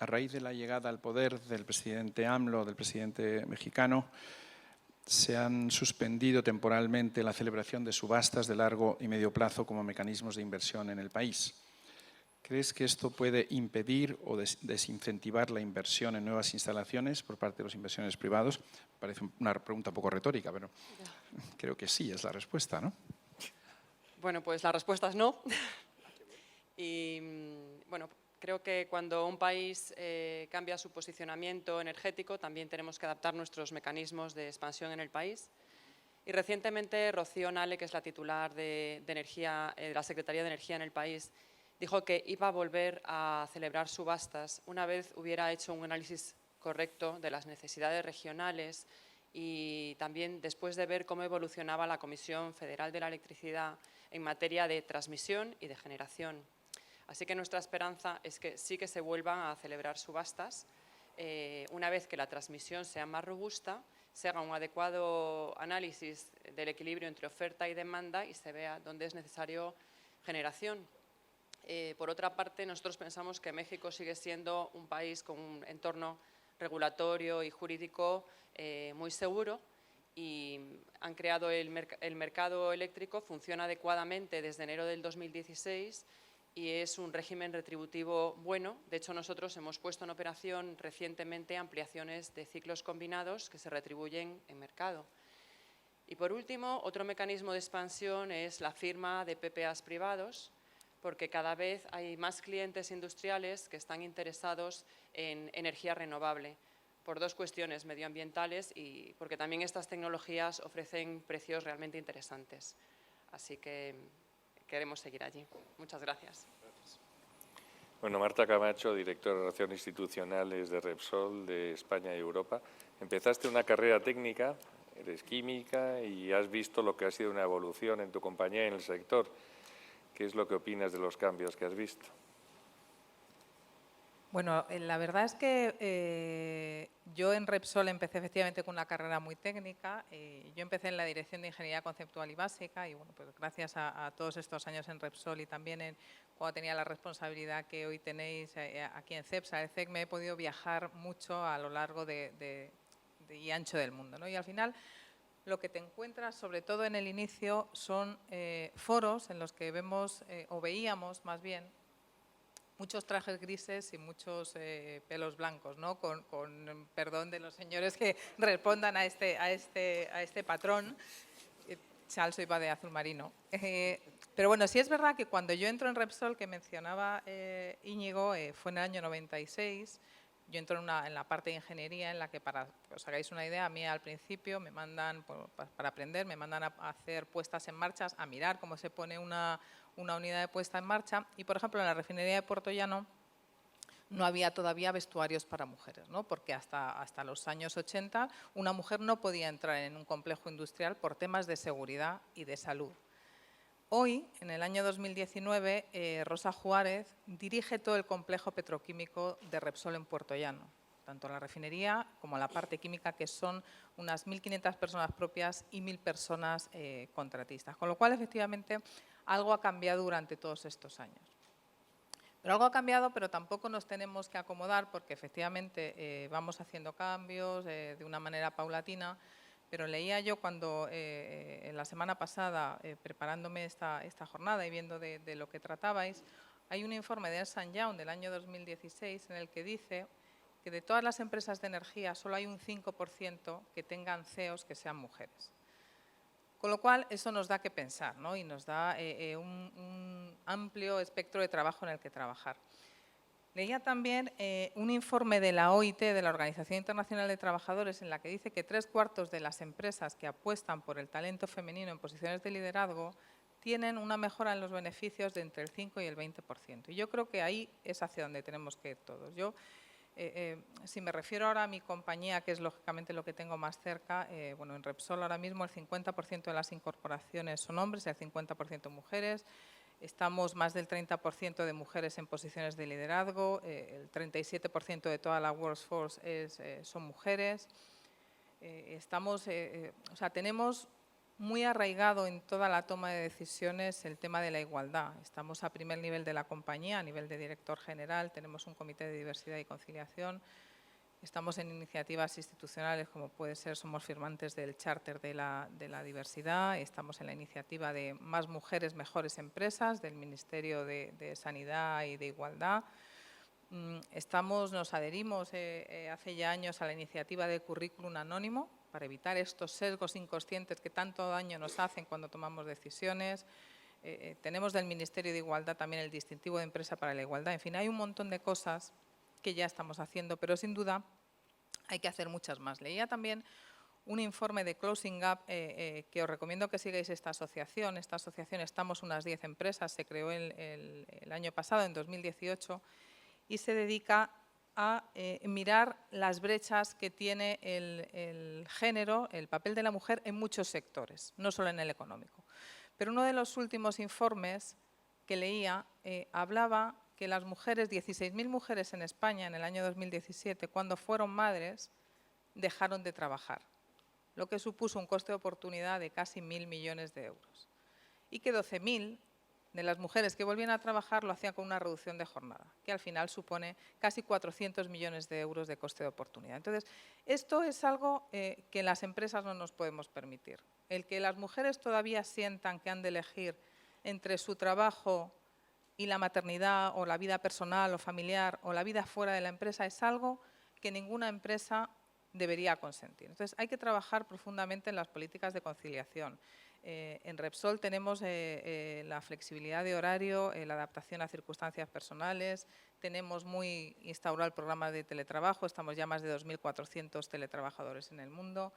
[SPEAKER 7] A raíz de la llegada al poder del presidente AMLO, del presidente mexicano, se han suspendido temporalmente la celebración de subastas de largo y medio plazo como mecanismos de inversión en el país. ¿Crees que esto puede impedir o desincentivar la inversión en nuevas instalaciones por parte de los inversores privados? Parece una pregunta un poco retórica, pero creo que sí es la respuesta, ¿no?
[SPEAKER 13] Bueno, pues la respuesta es no. Y bueno, creo que cuando un país cambia su posicionamiento energético, también tenemos que adaptar nuestros mecanismos de expansión en el país. Y recientemente Rocío Nale, que es la titular de Energía, de la Secretaría de Energía en el país, dijo que iba a volver a celebrar subastas una vez hubiera hecho un análisis correcto de las necesidades regionales y también después de ver cómo evolucionaba la Comisión Federal de la Electricidad en materia de transmisión y de generación. Así que nuestra esperanza es que sí que se vuelvan a celebrar subastas una vez que la transmisión sea más robusta, se haga un adecuado análisis del equilibrio entre oferta y demanda y se vea dónde es necesario generación. Por otra parte, nosotros pensamos que México sigue siendo un país con un entorno regulatorio y jurídico muy seguro y han creado el mercado eléctrico, funciona adecuadamente desde enero del 2016 y es un régimen retributivo bueno. De hecho, nosotros hemos puesto en operación recientemente ampliaciones de ciclos combinados que se retribuyen en mercado. Y por último, otro mecanismo de expansión es la firma de PPAs privados, porque cada vez hay más clientes industriales que están interesados en energía renovable, por 2 cuestiones medioambientales y porque también estas tecnologías ofrecen precios realmente interesantes. Así que queremos seguir allí. Muchas gracias.
[SPEAKER 1] Bueno, Marta Camacho, directora de Relaciones Institucionales de Repsol, de España y Europa. Empezaste una carrera técnica, eres química y has visto lo que ha sido una evolución en tu compañía y en el sector. ¿Qué es lo que opinas de los cambios que has visto?
[SPEAKER 14] Bueno, la verdad es que Yo en Repsol empecé efectivamente con una carrera muy técnica. Yo empecé en la Dirección de Ingeniería Conceptual y Básica y bueno, pues gracias a todos estos años en Repsol y también cuando tenía la responsabilidad que hoy tenéis aquí en CEPSA, el CEC, me he podido viajar mucho a lo largo y ancho del mundo, ¿no? Y al final lo que te encuentras, sobre todo en el inicio, son foros en los que vemos, o veíamos más bien, muchos trajes grises y muchos pelos blancos, ¿no? Con perdón de los señores que respondan a este patrón. Chal, soy de azul marino. Pero bueno, sí es verdad que cuando yo entro en Repsol, que mencionaba Íñigo, fue en el año 96. Yo entro en la parte de ingeniería en la que, para que os hagáis una idea, a mí al principio me mandan, para aprender, me mandan a hacer puestas en marcha, a mirar cómo se pone una unidad de puesta en marcha. Y, por ejemplo, en la refinería de Puertollano no había todavía vestuarios para mujeres, ¿no? Porque hasta los años 80 una mujer no podía entrar en un complejo industrial por temas de seguridad y de salud. Hoy, en el año 2019, Rosa Juárez dirige todo el complejo petroquímico de Repsol en Puertollano, tanto la refinería como la parte química, que son unas 1.500 personas propias y 1.000 personas contratistas. Con lo cual, efectivamente, algo ha cambiado durante todos estos años. Pero algo ha cambiado, pero tampoco nos tenemos que acomodar porque efectivamente vamos haciendo cambios de una manera paulatina. Pero leía yo cuando, en la semana pasada, preparándome esta jornada y viendo de lo que tratabais, hay un informe de Ernst & Young del año 2016 en el que dice que de todas las empresas de energía solo hay un 5% que tengan CEOs que sean mujeres. Con lo cual, eso nos da que pensar, ¿no? Y nos da un amplio espectro de trabajo en el que trabajar. Leía también un informe de la OIT, de la Organización Internacional de Trabajadores, en la que dice que 3/4 de las empresas que apuestan por el talento femenino en posiciones de liderazgo tienen una mejora en los beneficios de entre el 5 y el 20%. Y yo creo que ahí es hacia donde tenemos que ir todos. Yo, si me refiero ahora a mi compañía, que es lógicamente lo que tengo más cerca, bueno, en Repsol ahora mismo el 50% de las incorporaciones son hombres y el 50% mujeres. Estamos más del 30% de mujeres en posiciones de liderazgo, el 37% de toda la workforce son mujeres. O sea, tenemos muy arraigado en toda la toma de decisiones el tema de la igualdad. Estamos a primer nivel de la compañía, a nivel de director general, tenemos un comité de diversidad y conciliación. Estamos en iniciativas institucionales como puede ser, somos firmantes del Charter de la Diversidad, estamos en la iniciativa de Más Mujeres, Mejores Empresas, del Ministerio de Sanidad y de Igualdad. Nos adherimos hace ya años a la iniciativa de currículum anónimo para evitar estos sesgos inconscientes que tanto daño nos hacen cuando tomamos decisiones. Tenemos del Ministerio de Igualdad también el distintivo de empresa para la igualdad. En fin, hay un montón de cosas que ya estamos haciendo, pero sin duda hay que hacer muchas más. Leía también un informe de Closing Gap que os recomiendo que sigáis esta asociación. Esta asociación, estamos unas 10 empresas, se creó el año pasado, en 2018, y se dedica a mirar las brechas que tiene el género, el papel de la mujer en muchos sectores, no solo en el económico. Pero uno de los últimos informes que leía hablaba que las mujeres, 16.000 mujeres en España en el año 2017, cuando fueron madres, dejaron de trabajar, lo que supuso un coste de oportunidad de casi 1.000 millones de euros. Y que 12.000 de las mujeres que volvían a trabajar lo hacían con una reducción de jornada, que al final supone casi 400 millones de euros de coste de oportunidad. Entonces, esto es algo que las empresas no nos podemos permitir. El que las mujeres todavía sientan que han de elegir entre su trabajo y la maternidad o la vida personal o familiar o la vida fuera de la empresa es algo que ninguna empresa debería consentir. Entonces, hay que trabajar profundamente en las políticas de conciliación. En Repsol tenemos la flexibilidad de horario, la adaptación a circunstancias personales, tenemos muy instaurado el programa de teletrabajo, estamos ya más de 2.400 teletrabajadores en el mundo.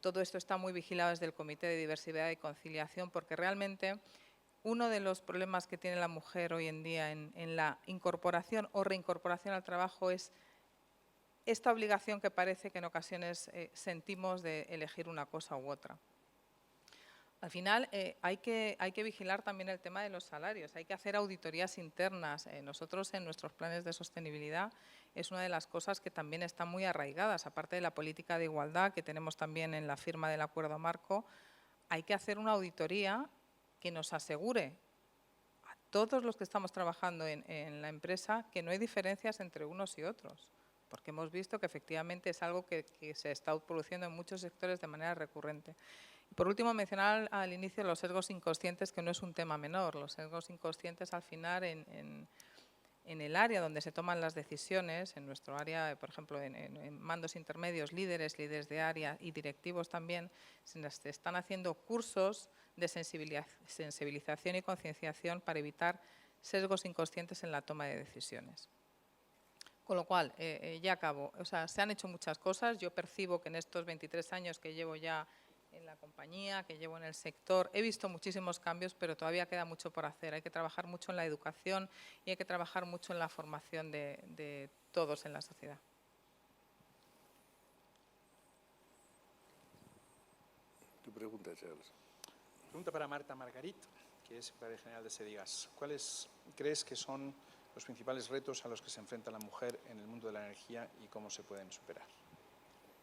[SPEAKER 14] Todo esto está muy vigilado desde el Comité de Diversidad y Conciliación porque realmente uno de los problemas que tiene la mujer hoy en día en la incorporación o reincorporación al trabajo es esta obligación que parece que en ocasiones sentimos de elegir una cosa u otra. Al final hay que vigilar también el tema de los salarios, hay que hacer auditorías internas. Nosotros en nuestros planes de sostenibilidad es una de las cosas que también están muy arraigadas, aparte de la política de igualdad que tenemos también en la firma del acuerdo marco, hay que hacer una auditoría que nos asegure a todos los que estamos trabajando en la empresa que no hay diferencias entre unos y otros, porque hemos visto que efectivamente es algo que se está produciendo en muchos sectores de manera recurrente. Por último, mencionar al inicio los sesgos inconscientes, que no es un tema menor. Los sesgos inconscientes, al final, en el área donde se toman las decisiones, en nuestro área, por ejemplo, en mandos intermedios, líderes de área y directivos también, se están haciendo cursos de sensibilización y concienciación para evitar sesgos inconscientes en la toma de decisiones. Con lo cual, ya acabo. O sea, se han hecho muchas cosas. Yo percibo que en estos 23 años que llevo ya en la compañía, que llevo en el sector, he visto muchísimos cambios, pero todavía queda mucho por hacer. Hay que trabajar mucho en la educación y hay que trabajar mucho en la formación de todos en la sociedad.
[SPEAKER 1] Tu pregunta, Charles.
[SPEAKER 7] Pregunta para Marta Margarit, que es secretaria general de Sedigas. ¿Cuáles crees que son los principales retos a los que se enfrenta la mujer en el mundo de la energía y cómo se pueden superar?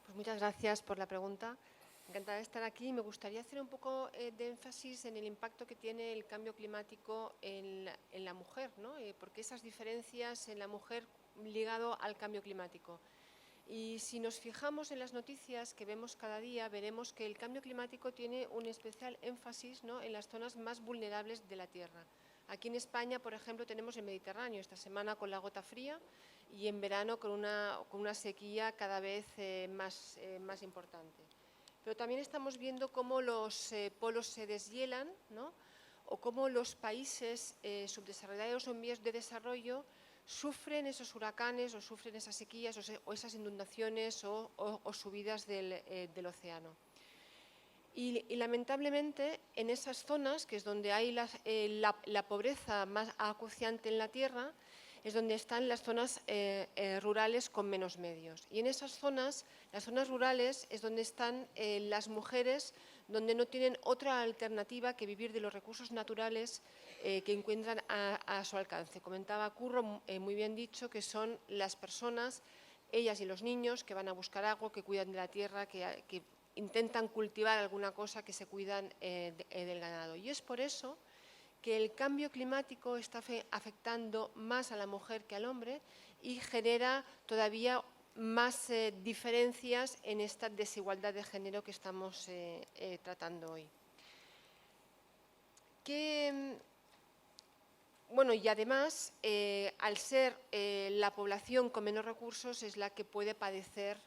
[SPEAKER 15] Pues muchas gracias por la pregunta. Encantada de estar aquí. Me gustaría hacer un poco de énfasis en el impacto que tiene el cambio climático en la mujer, ¿no? Porque esas diferencias en la mujer ligado al cambio climático. Y si nos fijamos en las noticias que vemos cada día, veremos que el cambio climático tiene un especial énfasis, ¿no?, en las zonas más vulnerables de la Tierra. Aquí en España, por ejemplo, tenemos el Mediterráneo, esta semana con la gota fría y en verano con una sequía cada vez más importante. Pero también estamos viendo cómo los polos se deshielan, ¿no?, o cómo los países subdesarrollados o en vías de desarrollo sufren esos huracanes o sufren esas sequías o esas inundaciones o subidas del océano. Y lamentablemente en esas zonas, que es donde hay la pobreza más acuciante en la tierra, es donde están las zonas rurales con menos medios. Y en esas zonas, las zonas rurales, es donde están las mujeres, donde no tienen otra alternativa que vivir de los recursos naturales que encuentran a su alcance. Comentaba Curro, muy bien dicho, que son las personas, ellas y los niños, que van a buscar agua, que cuidan de la tierra, que intentan cultivar alguna cosa, que se cuidan del ganado. Y es por eso que el cambio climático está afectando más a la mujer que al hombre y genera todavía más diferencias en esta desigualdad de género que estamos tratando hoy. Bueno, y además, al ser la población con menos recursos es la que puede padecer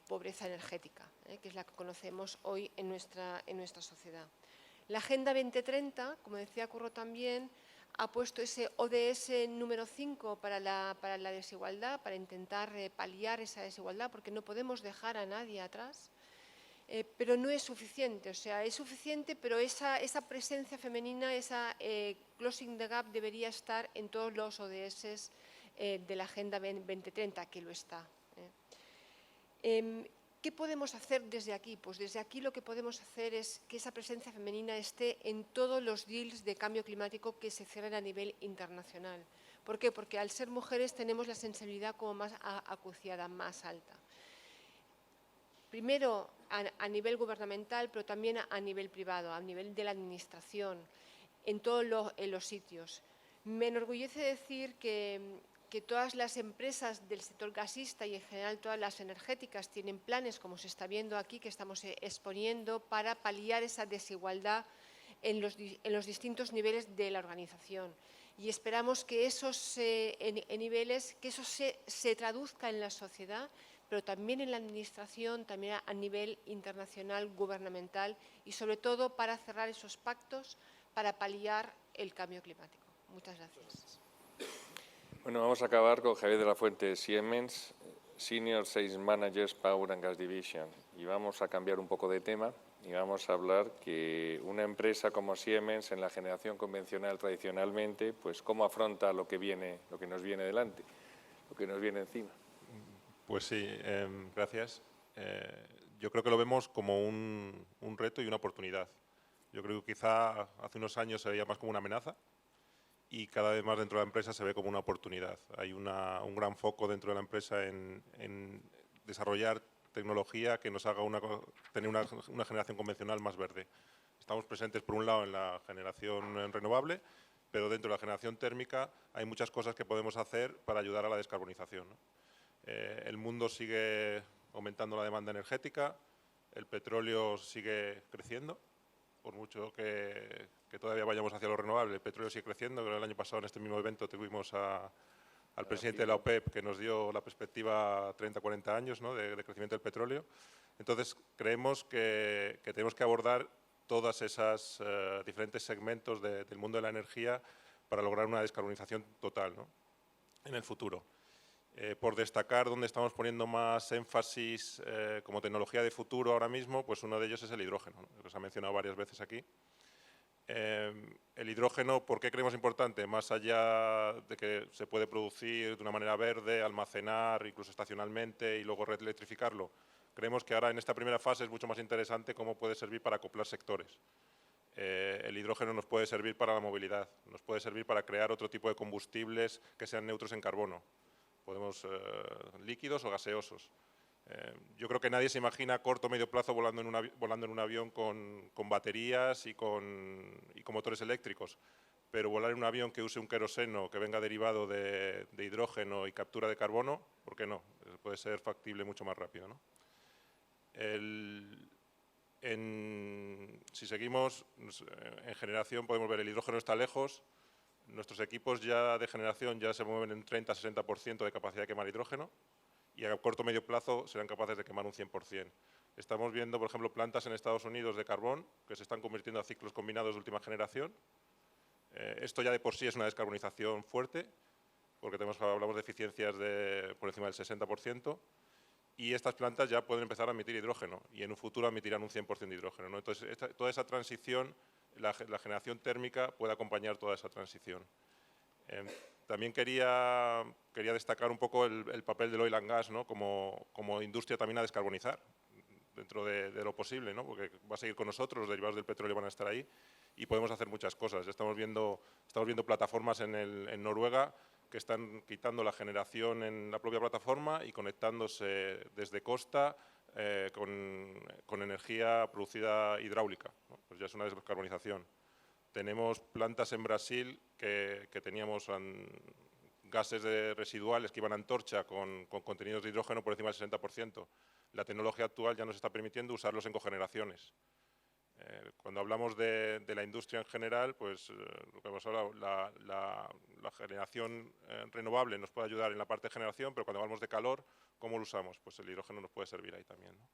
[SPEAKER 15] pobreza energética, que es la que conocemos hoy en nuestra sociedad. La Agenda 2030, como decía Curro también, ha puesto ese ODS número 5 para la desigualdad, para intentar paliar esa desigualdad, porque no podemos dejar a nadie atrás, pero no es suficiente. O sea, es suficiente, pero esa presencia femenina, esa closing the gap debería estar en todos los ODS de la Agenda 2030, que lo está. ¿Qué podemos hacer desde aquí? Pues desde aquí lo que podemos hacer es que esa presencia femenina esté en todos los deals de cambio climático que se cierren a nivel internacional. ¿Por qué? Porque al ser mujeres tenemos la sensibilidad como más acuciada, más alta. Primero a nivel gubernamental, pero también a nivel privado, a nivel de la administración, en todos los sitios. Me enorgullece decir que todas las empresas del sector gasista y en general todas las energéticas tienen planes, como se está viendo aquí, que estamos exponiendo, para paliar esa desigualdad en los distintos niveles de la organización. Y esperamos que esos niveles, que eso se traduzca en la sociedad, pero también en la administración, también a nivel internacional, gubernamental y sobre todo para cerrar esos pactos para paliar el cambio climático. Muchas gracias.
[SPEAKER 1] Bueno, vamos a acabar con Javier de la Fuente, Siemens, Senior Sales Managers Power and Gas Division. Y vamos a cambiar un poco de tema y vamos a hablar que una empresa como Siemens en la generación convencional tradicionalmente, pues cómo afronta lo que nos viene delante, lo que nos viene encima.
[SPEAKER 16] Pues sí, gracias. Yo creo que lo vemos como un reto y una oportunidad. Yo creo que quizá hace unos años se veía más como una amenaza y cada vez más dentro de la empresa se ve como una oportunidad. Hay un gran foco dentro de la empresa en desarrollar tecnología que nos haga tener una generación convencional más verde. Estamos presentes, por un lado, en la generación renovable, pero dentro de la generación térmica hay muchas cosas que podemos hacer para ayudar a la descarbonización, ¿no? El mundo sigue aumentando la demanda energética, el petróleo sigue creciendo, por mucho que todavía vayamos hacia lo renovable, el petróleo sigue creciendo. El año pasado en este mismo evento tuvimos al presidente de la OPEP que nos dio la perspectiva a 30-40 años, ¿no?, de crecimiento del petróleo. Entonces creemos que tenemos que abordar todas esas diferentes segmentos del mundo de la energía para lograr una descarbonización total, ¿no?, en el futuro. Por destacar dónde estamos poniendo más énfasis como tecnología de futuro ahora mismo, pues uno de ellos es el hidrógeno, ¿no?, que se ha mencionado varias veces aquí. El hidrógeno, ¿por qué creemos importante? Más allá de que se puede producir de una manera verde, almacenar, incluso estacionalmente y luego reelectrificarlo, creemos que ahora en esta primera fase es mucho más interesante cómo puede servir para acoplar sectores. El hidrógeno nos puede servir para la movilidad, nos puede servir para crear otro tipo de combustibles que sean neutros en carbono. Podemos líquidos o gaseosos. Yo creo que nadie se imagina a corto o medio plazo volando en un avión con baterías y con motores eléctricos, pero volar en un avión que use un queroseno que venga derivado de hidrógeno y captura de carbono, ¿por qué no? Puede ser factible mucho más rápido, ¿no? Si seguimos en generación, podemos ver el hidrógeno está lejos. Nuestros equipos ya de generación ya se mueven en 30-60% de capacidad de quemar hidrógeno y a corto o medio plazo serán capaces de quemar un 100%. Estamos viendo, por ejemplo, plantas en Estados Unidos de carbón que se están convirtiendo a ciclos combinados de última generación. Esto ya de por sí es una descarbonización fuerte, porque hablamos de eficiencias por encima del 60%, y estas plantas ya pueden empezar a emitir hidrógeno y en un futuro emitirán un 100% de hidrógeno, ¿no? Entonces, toda esa transición, la generación térmica puede acompañar toda esa transición. También quería destacar un poco el papel del oil and gas, ¿no?, como industria también a descarbonizar dentro de lo posible, ¿no?, porque va a seguir con nosotros, los derivados del petróleo van a estar ahí y podemos hacer muchas cosas. Estamos viendo plataformas en Noruega que están quitando la generación en la propia plataforma y conectándose desde costa con energía producida hidráulica, ¿no? Pues ya es una descarbonización. Tenemos plantas en Brasil que teníamos gases residuales que iban a antorcha con contenidos de hidrógeno por encima del 60%. La tecnología actual ya nos está permitiendo usarlos en cogeneraciones. Cuando hablamos de la industria en general, pues lo que hemos hablado, la generación renovable nos puede ayudar en la parte de generación, pero cuando hablamos de calor, ¿cómo lo usamos? Pues el hidrógeno nos puede servir ahí también, ¿no?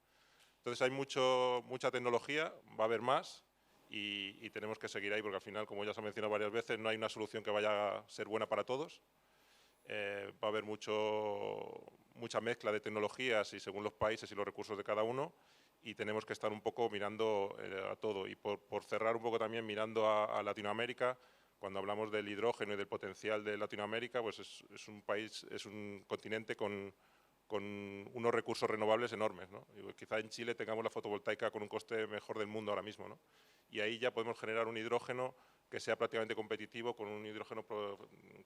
[SPEAKER 16] Entonces hay mucha tecnología, va a haber más y tenemos que seguir ahí porque al final, como ya se ha mencionado varias veces, no hay una solución que vaya a ser buena para todos. Va a haber mucha mezcla de tecnologías y según los países y los recursos de cada uno, y tenemos que estar un poco mirando a todo. Y por cerrar un poco también mirando a Latinoamérica, cuando hablamos del hidrógeno y del potencial de Latinoamérica, pues es un continente con unos recursos renovables enormes, ¿no? Quizá en Chile tengamos la fotovoltaica con un coste mejor del mundo ahora mismo, ¿no? Y ahí ya podemos generar un hidrógeno que sea prácticamente competitivo con un hidrógeno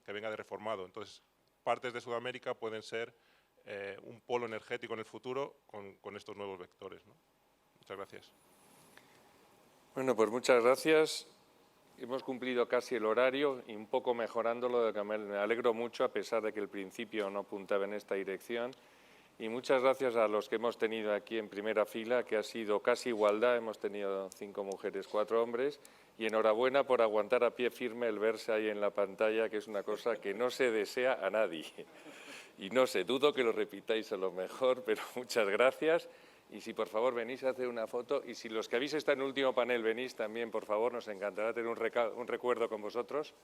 [SPEAKER 16] que venga de reformado. Entonces, partes de Sudamérica pueden ser un polo energético en el futuro con estos nuevos vectores, ¿no? Muchas gracias.
[SPEAKER 1] Bueno, pues muchas gracias. Hemos cumplido casi el horario y un poco mejorándolo, de que me alegro mucho a pesar de que el principio no apuntaba en esta dirección. Y muchas gracias a los que hemos tenido aquí en primera fila, que ha sido casi igualdad, hemos tenido 5 mujeres, 4 hombres, y enhorabuena por aguantar a pie firme el verse ahí en la pantalla, que es una cosa que no se desea a nadie. Y no sé, dudo que lo repitáis a lo mejor, pero muchas gracias. Y si por favor venís a hacer una foto, y si los que habéis estado en el último panel venís también, por favor, nos encantará tener un recuerdo con vosotros.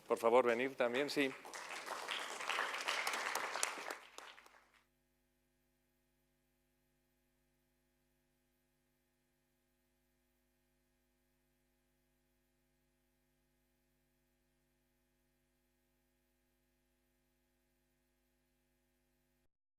[SPEAKER 1] Por favor, venir también, sí.